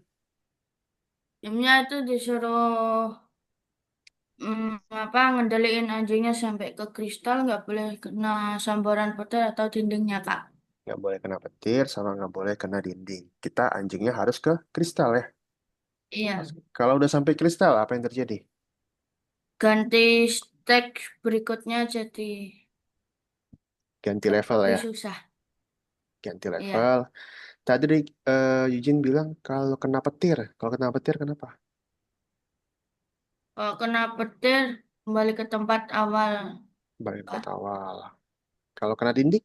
Timnya itu disuruh apa ngendaliin anjingnya sampai ke kristal, nggak boleh kena sambaran petir atau dindingnya, Kak. Nggak boleh kena petir, sama nggak boleh kena dinding. Kita anjingnya harus ke kristal ya. Iya, Kalau udah sampai kristal, apa yang terjadi? ganti stack berikutnya jadi Ganti level lebih ya, susah. ganti Iya, level. Tadi Eugene bilang kalau kena petir. Kalau kena petir kenapa? kalau kena petir kembali ke tempat awal, Balik tempat Kak. awal. Kalau kena dinding,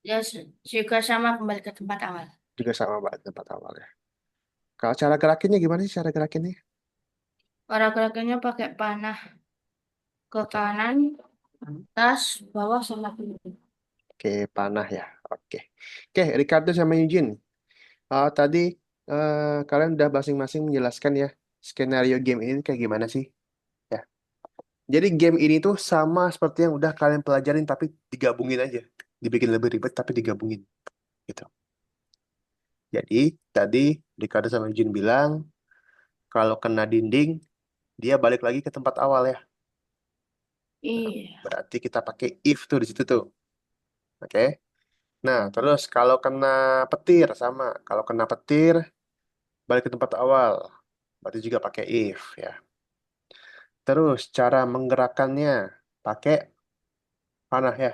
Ya juga sama kembali ke tempat awal. juga sama balik tempat awal ya. Kalau cara gerakinnya gimana sih cara gerakinnya? Para gerakannya pakai panah ke Pakai kanan, atas, bawah, sama kiri. Oke, panah ya. Oke. Oke, Ricardo sama Eugene. Tadi kalian udah masing-masing menjelaskan ya skenario game ini kayak gimana sih? Ya. Jadi game ini tuh sama seperti yang udah kalian pelajarin tapi digabungin aja. Dibikin lebih ribet tapi digabungin gitu. Jadi tadi Ricardo sama Eugene bilang kalau kena dinding dia balik lagi ke tempat awal ya. Iya. Berarti kita pakai if tuh di situ tuh. Oke. Nah, terus kalau kena petir sama. Kalau kena petir balik ke tempat awal. Berarti juga pakai if ya. Terus cara menggerakkannya pakai panah ya,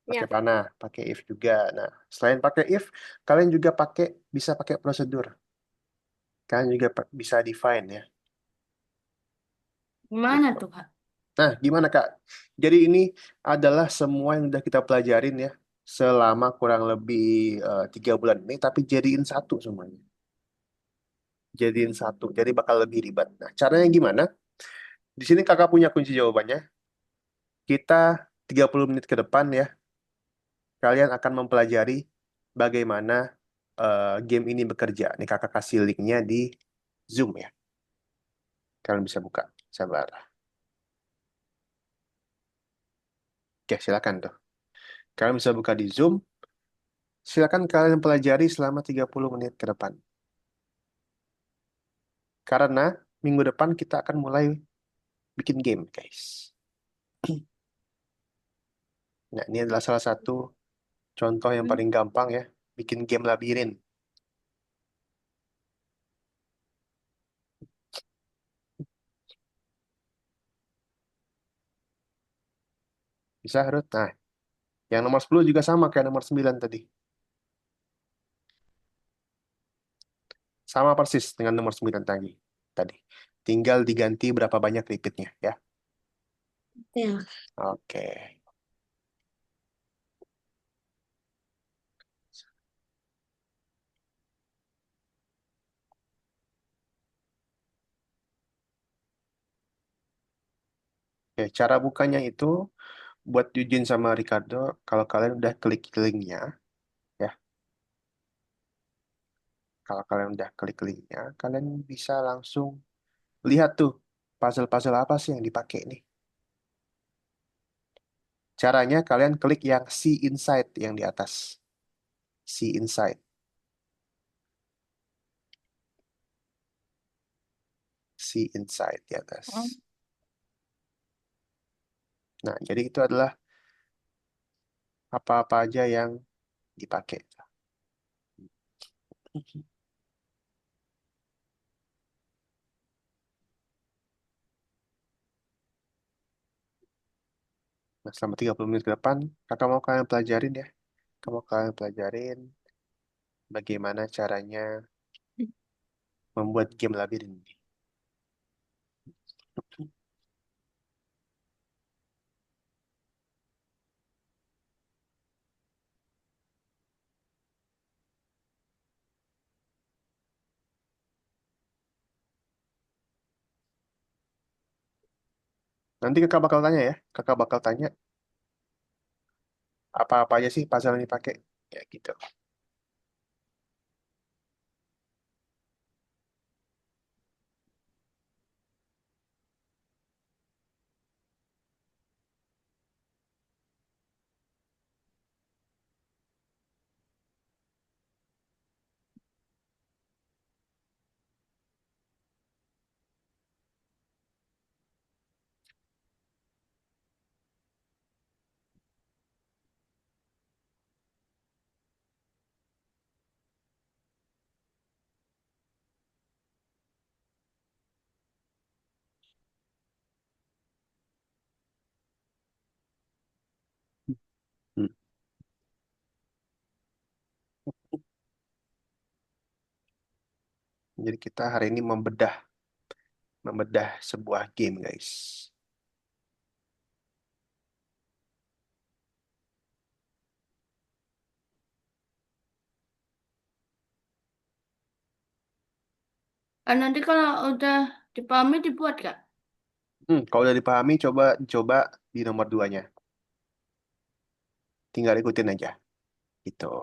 pakai Ya. panah, pakai if juga. Nah, selain pakai if, kalian juga bisa pakai prosedur. Kalian juga bisa define ya. Gimana Gitu. tuh, Kak? Nah, gimana Kak? Jadi ini adalah semua yang udah kita pelajarin ya selama kurang lebih 3 bulan ini, tapi jadiin satu semuanya. Jadiin satu, jadi bakal lebih ribet. Nah, caranya gimana? Di sini Kakak punya kunci jawabannya. Kita 30 menit ke depan ya, kalian akan mempelajari bagaimana game ini bekerja. Nih kakak kasih linknya di Zoom ya. Kalian bisa buka. Sabar. Oke, silakan tuh. Kalian bisa buka di Zoom. Silakan kalian pelajari selama 30 menit ke depan. Karena minggu depan kita akan mulai bikin game, guys. Nah, ini adalah salah satu contoh yang paling gampang ya. Bikin game labirin. Bisa, Ruth? Nah, yang nomor 10 juga sama kayak nomor 9 tadi. Sama persis dengan nomor 9 tadi. Tadi. Tinggal diganti berapa banyak repeatnya ya. Ya. Oke. Oke, cara bukanya itu buat Eugene sama Ricardo, kalau kalian udah klik linknya, ya, kalau kalian udah klik linknya, kalian bisa langsung lihat tuh puzzle-puzzle apa sih yang dipakai nih. Caranya kalian klik yang see inside yang di atas. See inside. See inside di atas. Oh, Nah, jadi itu adalah apa-apa aja yang dipakai. Nah, selama 30 menit ke depan, kakak mau kalian pelajarin ya. Kamu kalian pelajarin bagaimana caranya membuat game labirin. Nanti kakak bakal tanya ya. Kakak bakal tanya apa-apa aja sih puzzle yang dipakai. Ya gitu. Hmm. Jadi kita hari ini membedah membedah sebuah game, guys. Nanti kalau udah dipahami dibuat Kak. Kalau udah dipahami, coba coba di nomor duanya. Tinggal ikutin aja. Gitu.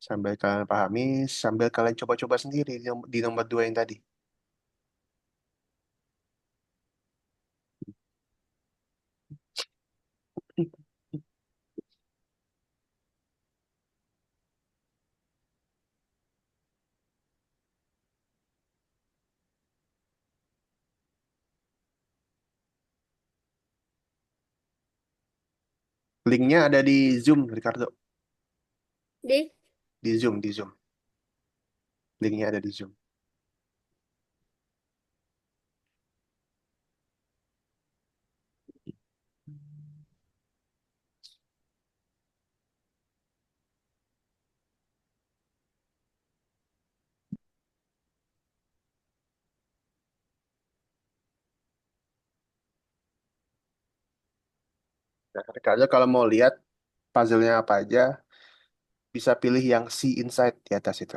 Sambil kalian pahami, sambil kalian coba-coba sendiri di nomor dua yang tadi. Linknya ada di Zoom, Ricardo. Di Di Zoom, di Zoom. Linknya ada di Zoom. Nah, Ricardo kalau mau lihat puzzle-nya apa aja, bisa pilih yang See Inside di atas itu.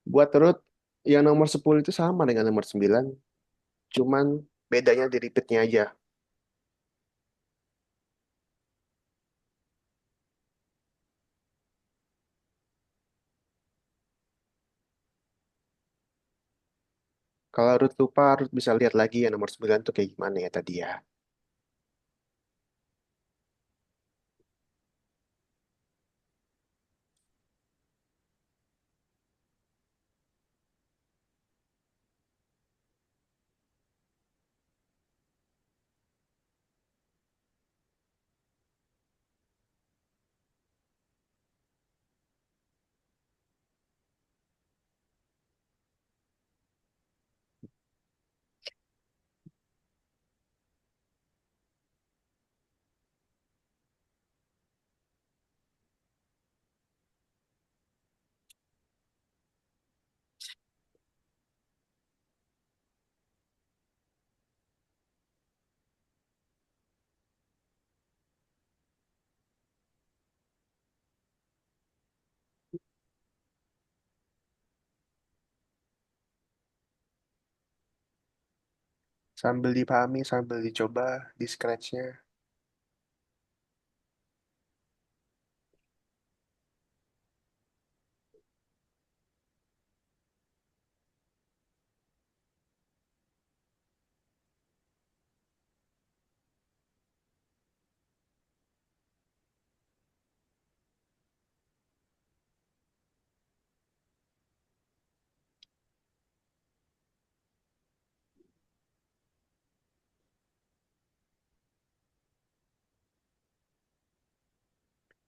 Buat Ruth, yang nomor 10 itu sama dengan nomor 9, cuman bedanya di repeatnya aja. Kalau Ruth lupa, Ruth bisa lihat lagi yang nomor 9 tuh kayak gimana ya tadi ya. Sambil dipahami, sambil dicoba di scratch-nya.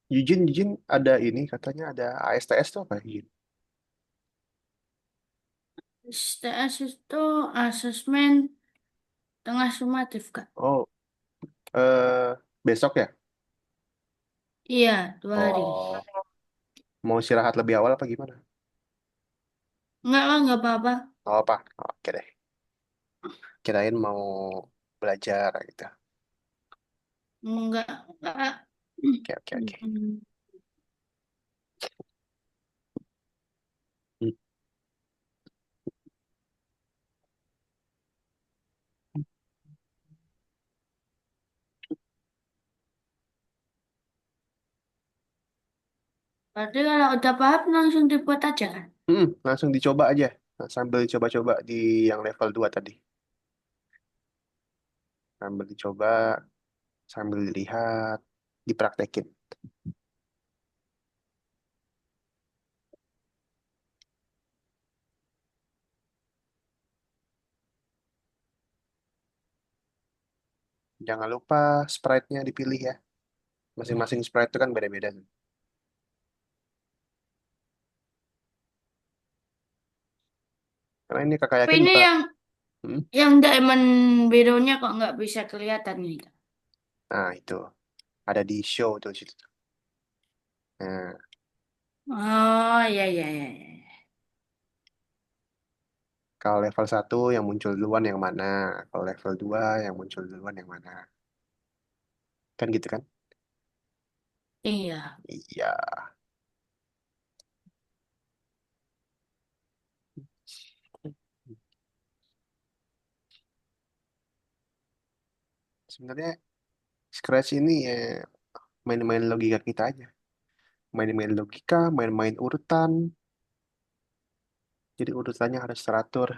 Eugene ada ini, katanya ada ASTS tuh apa, Eugene? STS itu asesmen tengah sumatif Kak. Oh, besok ya? Iya, 2 hari. Oh, mau istirahat lebih awal apa gimana? Enggak lah, enggak apa-apa. Oh, apa? Oke deh. Kirain mau belajar gitu. Enggak. Oke, oke, oke. Hmm. Hmm. Berarti kalau udah paham langsung dibuat aja kan? Langsung dicoba aja. Nah, sambil coba-coba di yang level 2 tadi. Sambil dicoba, sambil dilihat, dipraktekin. Jangan lupa sprite-nya dipilih ya. Masing-masing sprite itu kan beda-beda. Karena ini kakak Tapi yakin ini buka. yang Hmm? diamond birunya kok nggak bisa kelihatan nih. Nah, itu. Ada di show tuh situ. Nah, Oh, iya. kalau level 1 yang muncul duluan yang mana? Kalau level 2 yang muncul duluan yang mana? Kan gitu kan? Iya. Iya. Sebenarnya Scratch ini ya main-main logika kita aja. Main-main logika, main-main urutan. Jadi urutannya harus teratur.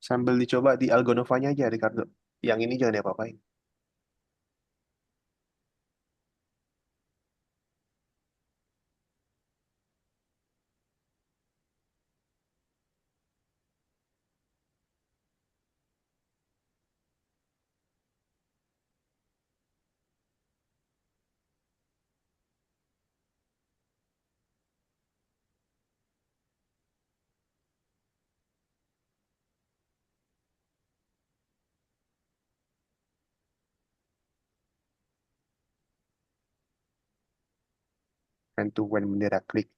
Sambil dicoba di Algonovanya aja, Ricardo. Yang ini jangan diapa-apain. Hand to when bendera klik.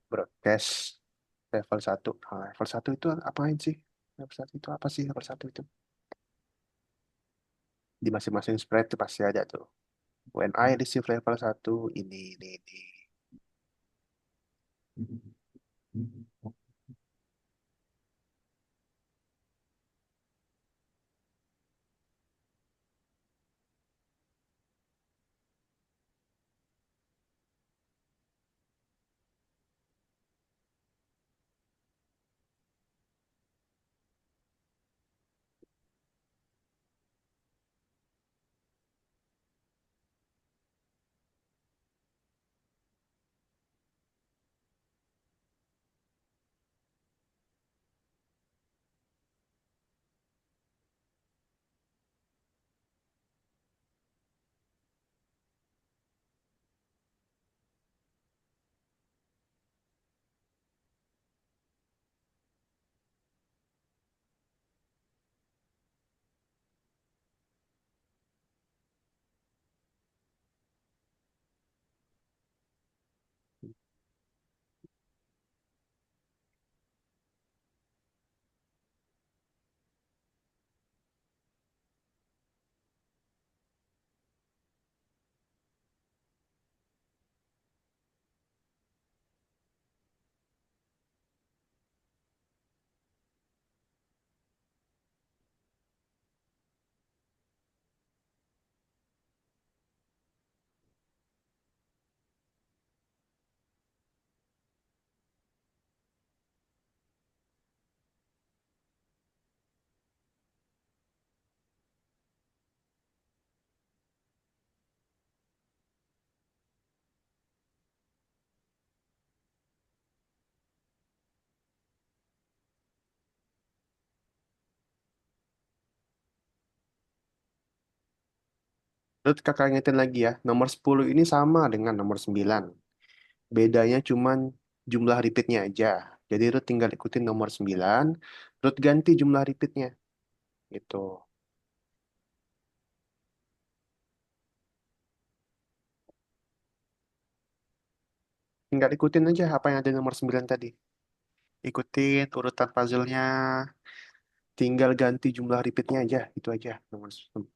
Broadcast level 1. Nah, level 1 itu apain sih? Level 1 itu apa sih level 1 itu? Di masing-masing spread itu pasti ada tuh. When I receive level 1, ini. Terus kakak ingetin lagi ya, nomor 10 ini sama dengan nomor 9. Bedanya cuman jumlah repeatnya aja. Jadi Ruth tinggal ikutin nomor 9, Ruth ganti jumlah repeatnya. Gitu. Tinggal ikutin aja apa yang ada di nomor 9 tadi. Ikutin urutan puzzle-nya, tinggal ganti jumlah repeatnya aja. Itu aja nomor 9.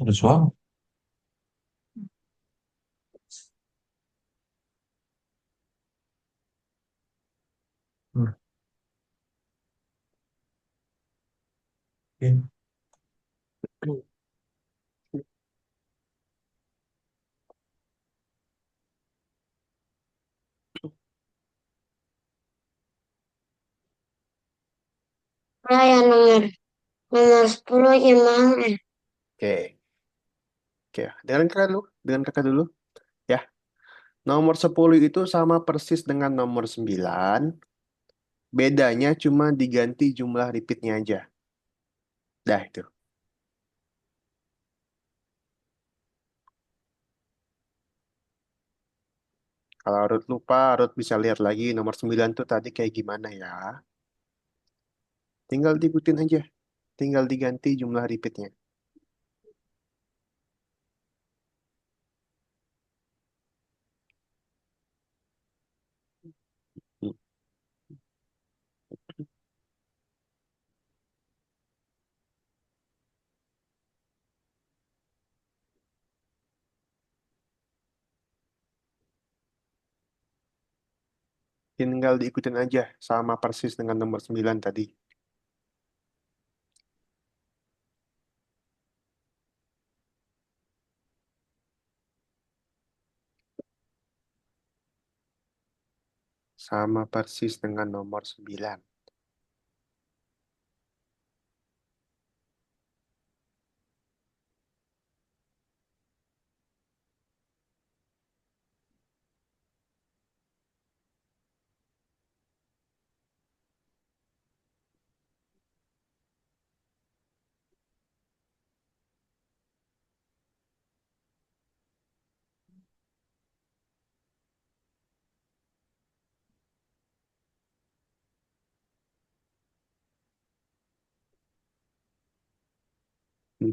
Le soir? Hmm. Ok. Nah, yang nomor 10 gimana? Oke, oke. Dengan kakak dulu. Ya, nomor 10 itu sama persis dengan nomor 9. Bedanya cuma diganti jumlah repeatnya aja. Dah itu. Kalau Ruth lupa, Ruth bisa lihat lagi nomor 9 tuh tadi kayak gimana ya. Tinggal diikutin aja. Tinggal diganti jumlah repeatnya. Hmm. Tinggal diikutin aja. Sama persis dengan nomor 9 tadi. Sama persis dengan nomor 9. Hmm.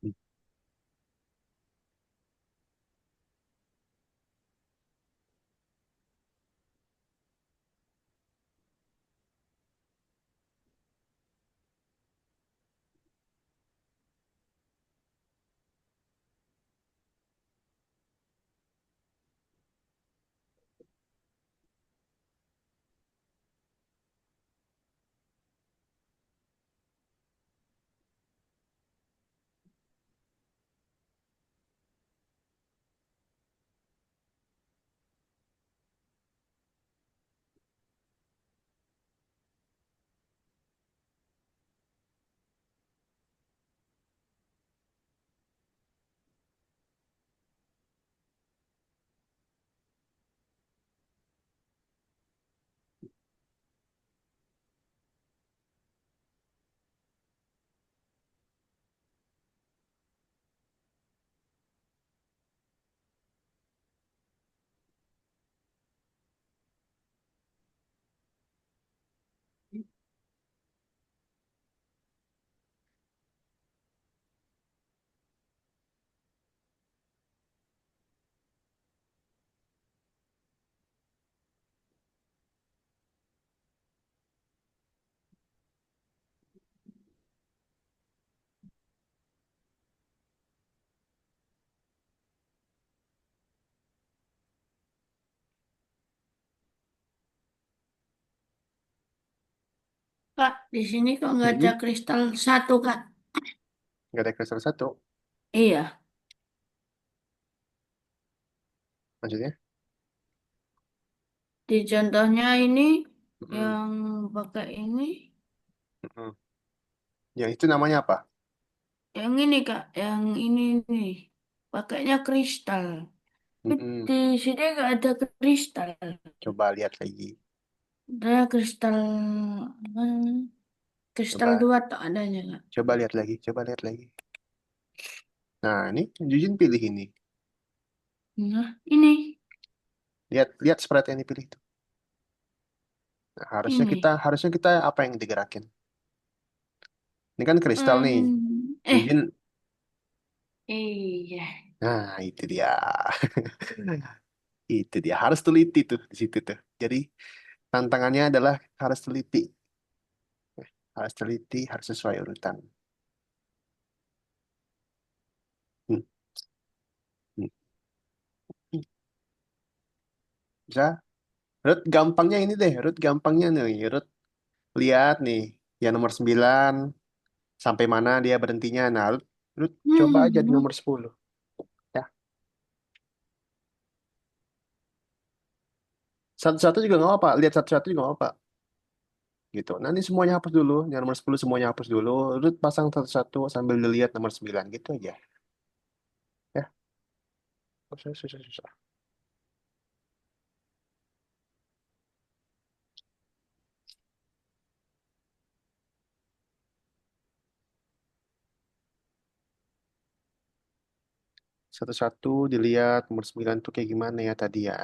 Hmm. Kak, di sini kok nggak ada Mm-mm. kristal satu, Kak? Nggak ada kristal satu. Iya, Maksudnya? di contohnya ini Mm-mm. yang pakai ini, Mm-mm. Yang itu namanya apa? yang ini Kak, yang ini nih, pakainya kristal. Tapi Mm-mm. di sini nggak ada kristal. Coba lihat lagi. Ada kristal, apa namanya? Kristal Coba, dua tak adanya Kak. coba lihat lagi. Coba lihat lagi. Nah, ini Jujin pilih ini. Nah, ini, Lihat, lihat spread yang dipilih itu. Nah, ini. harusnya kita apa yang digerakin? Ini kan kristal nih. Eh, Jujin, iya. nah itu dia. Itu dia. Harus teliti tuh di situ tuh. Jadi tantangannya adalah harus teliti. Harus teliti, harus sesuai urutan. Hmm. Hmm. Hmm. Bisa? Ruth gampangnya ini deh. Ruth gampangnya nih. Ruth lihat nih. Yang nomor 9 sampai mana dia berhentinya. Nah, Ruth coba aja di Hmm. nomor 10. Ya. Satu-satu juga nggak apa. Lihat satu-satu juga nggak apa. Gitu. Nanti semuanya hapus dulu. Yang nomor 10 semuanya hapus dulu. Ruth pasang satu-satu sambil dilihat nomor 9. Gitu aja. Ya. Susah, susah, susah. Satu-satu dilihat nomor 9 tuh kayak gimana ya tadi ya.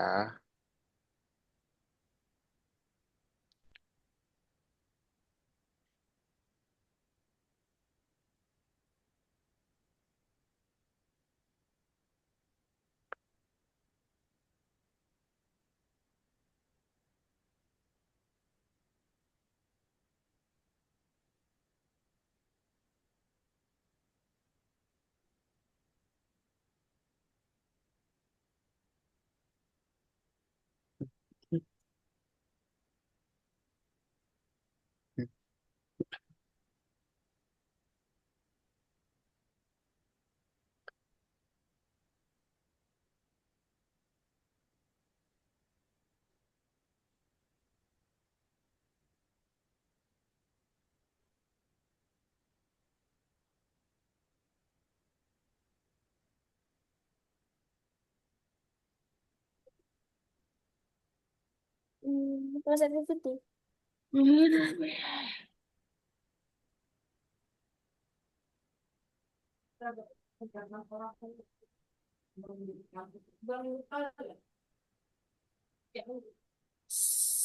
Positivity.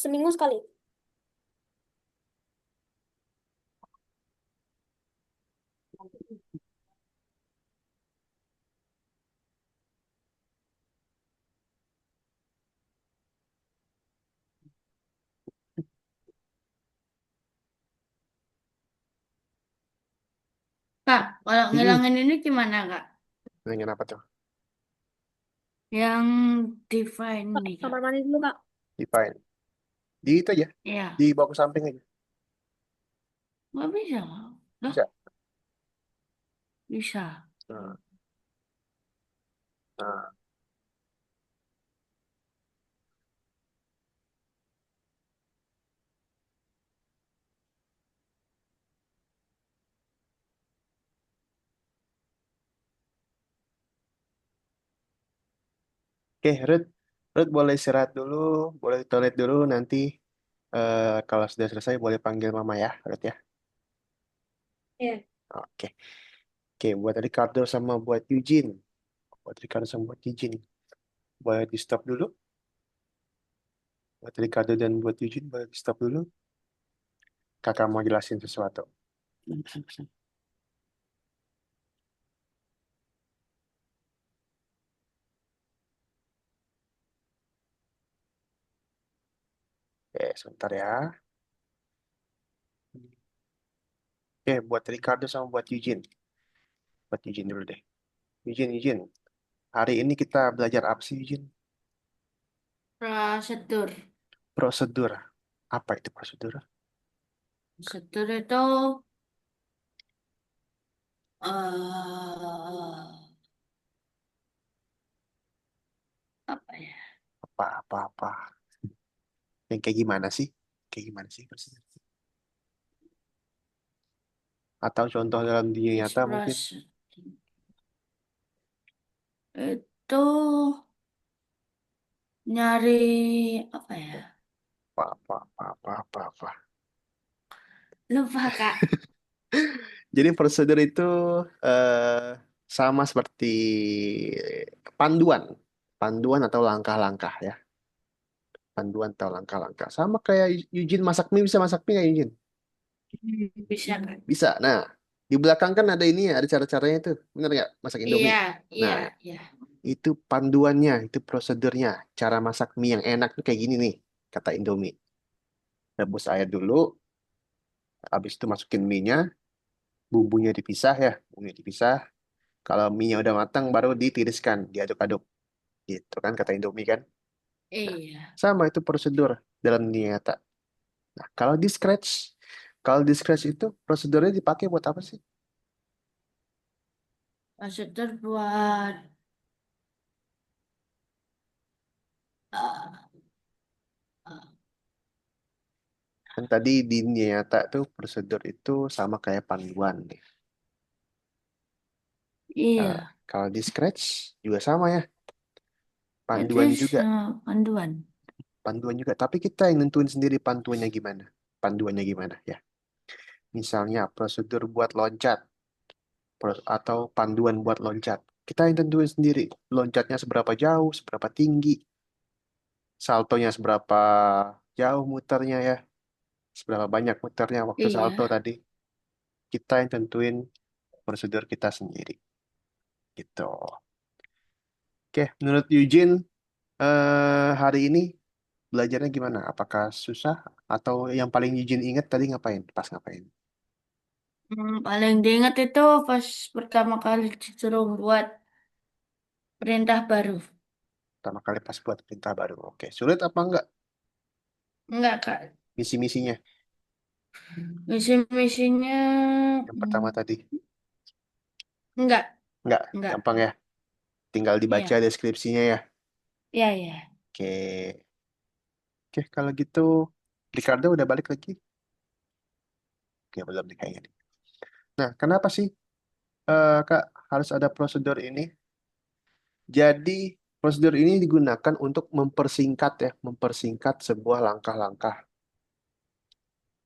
Seminggu sekali. Kak, kalau Mm-mm. ngilangin ini gimana Kak? Pengen apa tuh? Yang divine Kak, nih Kak. kamar mandi dulu, Kak. Define. Di itu aja. Iya, Dibawa ke samping aja. nggak bisa Kak. Loh, Bisa. bisa. Nah, nah. Oke, Ruth. Ruth boleh istirahat dulu. Boleh di toilet dulu. Nanti kalau sudah selesai boleh panggil mama ya, Ruth ya. Iya. Oke. Oke, buat Ricardo sama buat Eugene. Buat Ricardo sama buat Eugene. Boleh di stop dulu. Buat Ricardo dan buat Eugene boleh di stop dulu. Kakak mau jelasin sesuatu. Oke, sebentar ya. Oke, buat Ricardo sama buat Eugene. Buat Eugene dulu deh. Eugene, Eugene. Hari ini kita belajar apa sih, Eugene? Prosedur. Prosedur. Apa itu prosedur? Prosedur itu eh apa ya? Apa. Yang kayak gimana sih? Kayak gimana sih prosedur? Atau contoh dalam dunia nyata mungkin? Ekspresi itu nyari apa ya? Apa. Lupa Kak. Jadi prosedur itu sama seperti panduan. Panduan atau langkah-langkah ya. Panduan atau langkah-langkah. Sama kayak Eugene masak mie, bisa masak mie nggak Eugene? Bisa Kak. Bisa. Nah, di belakang kan ada ini ya, ada cara-caranya tuh. Bener nggak? Masak Iya, Indomie. iya, Nah, iya. itu panduannya, itu prosedurnya. Cara masak mie yang enak tuh kayak gini nih, kata Indomie. Rebus air dulu, habis itu masukin mie-nya, bumbunya dipisah ya, bumbunya dipisah. Kalau mie-nya udah matang, baru ditiriskan, diaduk-aduk. Gitu kan, kata Indomie kan. Nah, Iya. sama itu prosedur dalam dunia nyata. Nah, kalau di Scratch itu prosedurnya dipakai buat apa sih? Prosedur buat eh, eh, Kan tadi di dunia nyata tuh prosedur itu sama kayak panduan nih. Nah, iya. kalau di Scratch juga sama ya, Itu panduan juga. panduan. Panduan juga, tapi kita yang nentuin sendiri panduannya gimana. Panduannya gimana ya. Misalnya prosedur buat loncat atau panduan buat loncat. Kita yang tentuin sendiri. Loncatnya seberapa jauh, seberapa tinggi, saltonya seberapa jauh muternya ya, seberapa banyak muternya waktu salto Iya. tadi. Kita yang tentuin prosedur kita sendiri. Gitu. Oke, menurut Eugene, hari ini belajarnya gimana? Apakah susah atau yang paling Eugene ingat tadi ngapain? Pas ngapain? Paling diingat itu pas pertama kali disuruh buat perintah baru. Pertama kali pas buat perintah baru. Oke, sulit apa enggak Enggak, Kak. misi-misinya Misi-misinya yang pertama mm, tadi? enggak, Enggak, enggak. gampang ya. Tinggal dibaca Iya. deskripsinya ya. Iya, iya. Oke, oke kalau gitu Ricardo udah balik lagi? Oke, belum nih kayaknya nih. Nah, kenapa sih Kak harus ada prosedur ini? Jadi prosedur ini digunakan untuk mempersingkat ya, mempersingkat sebuah langkah-langkah.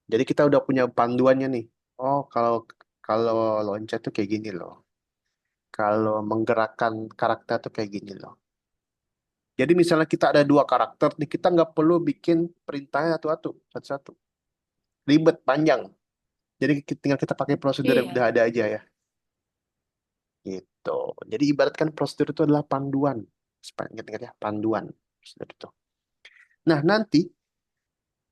Jadi kita udah punya panduannya nih. Oh, kalau kalau loncat tuh kayak gini loh. Kalau menggerakkan karakter tuh kayak gini loh. Jadi misalnya kita ada dua karakter nih, kita nggak perlu bikin perintahnya satu-satu. Ribet, panjang. Jadi tinggal kita pakai prosedur yang udah Iya. ada aja ya. Gitu. Jadi ibaratkan prosedur itu adalah panduan. Supaya ingat-ingat ya, panduan. Prosedur itu. Nah, nanti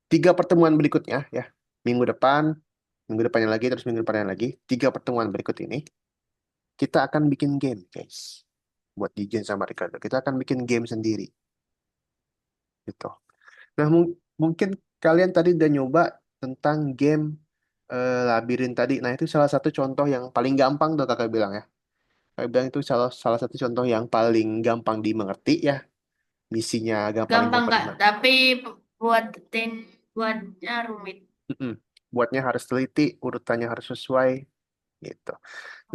3 pertemuan berikutnya ya. Minggu depannya lagi, terus minggu depannya lagi. 3 pertemuan berikut ini, kita akan bikin game, guys. Buat DJ sama Ricardo. Kita akan bikin game sendiri. Gitu. Nah, mungkin kalian tadi udah nyoba tentang game labirin tadi. Nah, itu salah satu contoh yang paling gampang tuh kakak bilang ya. Kakak bilang itu salah salah satu contoh yang paling gampang dimengerti ya. Misinya agak paling Gampang, gampang Kak. dimengerti. Tapi buatnya rumit. Mm-mm. Buatnya harus teliti, urutannya harus sesuai gitu.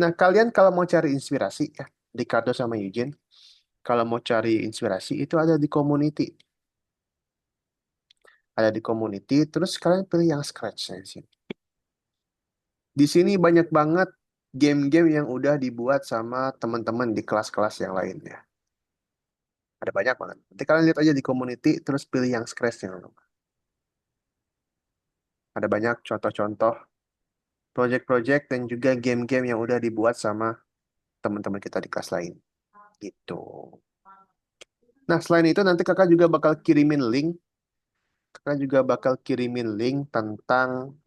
Nah, kalian kalau mau cari inspirasi ya, Ricardo sama Eugene, kalau mau cari inspirasi itu ada di community. Ada di community, terus kalian pilih yang Scratch ya di sini. Di sini banyak banget game-game yang udah dibuat sama teman-teman di kelas-kelas yang lainnya. Ada banyak banget. Nanti kalian lihat aja di community, terus pilih yang Scratch-nya. Ada banyak contoh-contoh project-project dan juga game-game yang udah dibuat sama teman-teman kita di kelas lain. Gitu. Nah, selain itu nanti kakak juga bakal kirimin link. Kakak juga bakal kirimin link tentang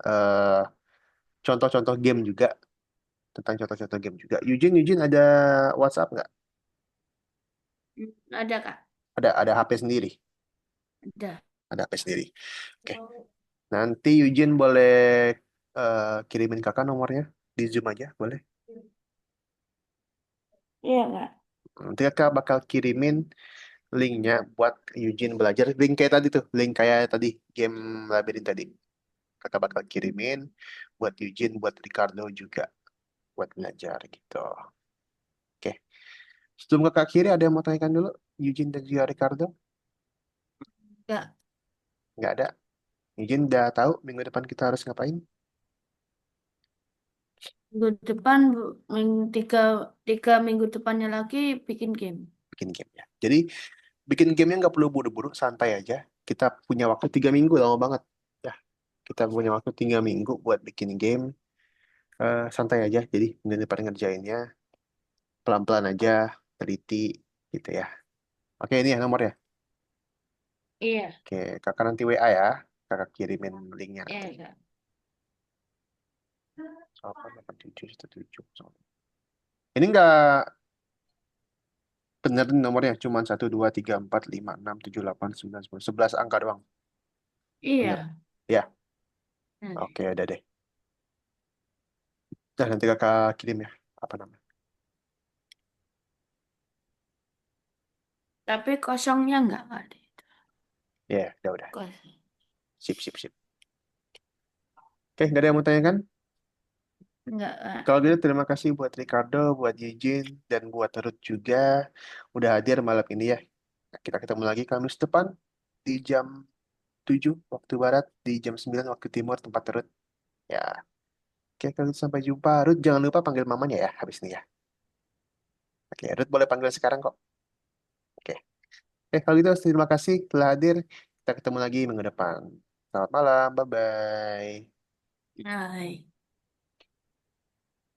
contoh-contoh game juga. Tentang contoh-contoh game juga. Eugene ada WhatsApp nggak? Ada, Kak. Ada HP sendiri. Ada. Ada HP sendiri. Oke. Nanti Eugene boleh kirimin kakak nomornya di Zoom aja, boleh? Iya, Kak. Nanti kakak bakal kirimin linknya buat Eugene belajar. Link kayak tadi tuh, link kayak tadi, game labirin tadi. Kakak bakal kirimin buat Eugene, buat Ricardo juga, buat belajar gitu. Oke. Sebelum kakak kiri, ada yang mau tanyakan dulu? Eugene dan juga Ricardo? Nggak. Nggak ada. Eugene udah tahu minggu depan kita harus ngapain? Minggu depan, tiga minggu depannya lagi bikin game. Bikin game ya. Jadi, bikin gamenya nggak perlu buru-buru, santai aja. Kita punya waktu 3 minggu, lama banget. Ya, kita punya waktu 3 minggu buat bikin game. Santai aja, jadi minggu depan ngerjainnya. Pelan-pelan aja, teliti, gitu ya. Oke, ini ya nomornya. Iya, Oke, kakak nanti WA ya. Kakak kirimin linknya iya, nanti. Kak. 8717. Ini nggak bener nih nomornya, cuma 1 2 3 4 5 6 7 8 9 10 11 angka doang. Bener. Iya. Ya, Hmm. oke, udah deh. Nah, nanti kakak kirim ya. Apa namanya? Tapi kosongnya nggak ada. Ya, udah. Kosong. Sip, sip, sip. Oke, nggak ada yang mau tanyakan? Nggak, Kak. Kalau gitu, terima kasih buat Ricardo, buat Eugene, dan buat Ruth juga udah hadir malam ini ya. Nah, kita ketemu lagi Kamis depan di jam 7 waktu barat, di jam 9 waktu timur tempat Ruth. Ya, oke, kalau gitu sampai jumpa. Ruth, jangan lupa panggil mamanya ya habis ini ya. Oke, Ruth boleh panggil sekarang kok. Oke. Kalau gitu terima kasih telah hadir. Kita ketemu lagi minggu depan. Selamat malam, bye-bye. Hai.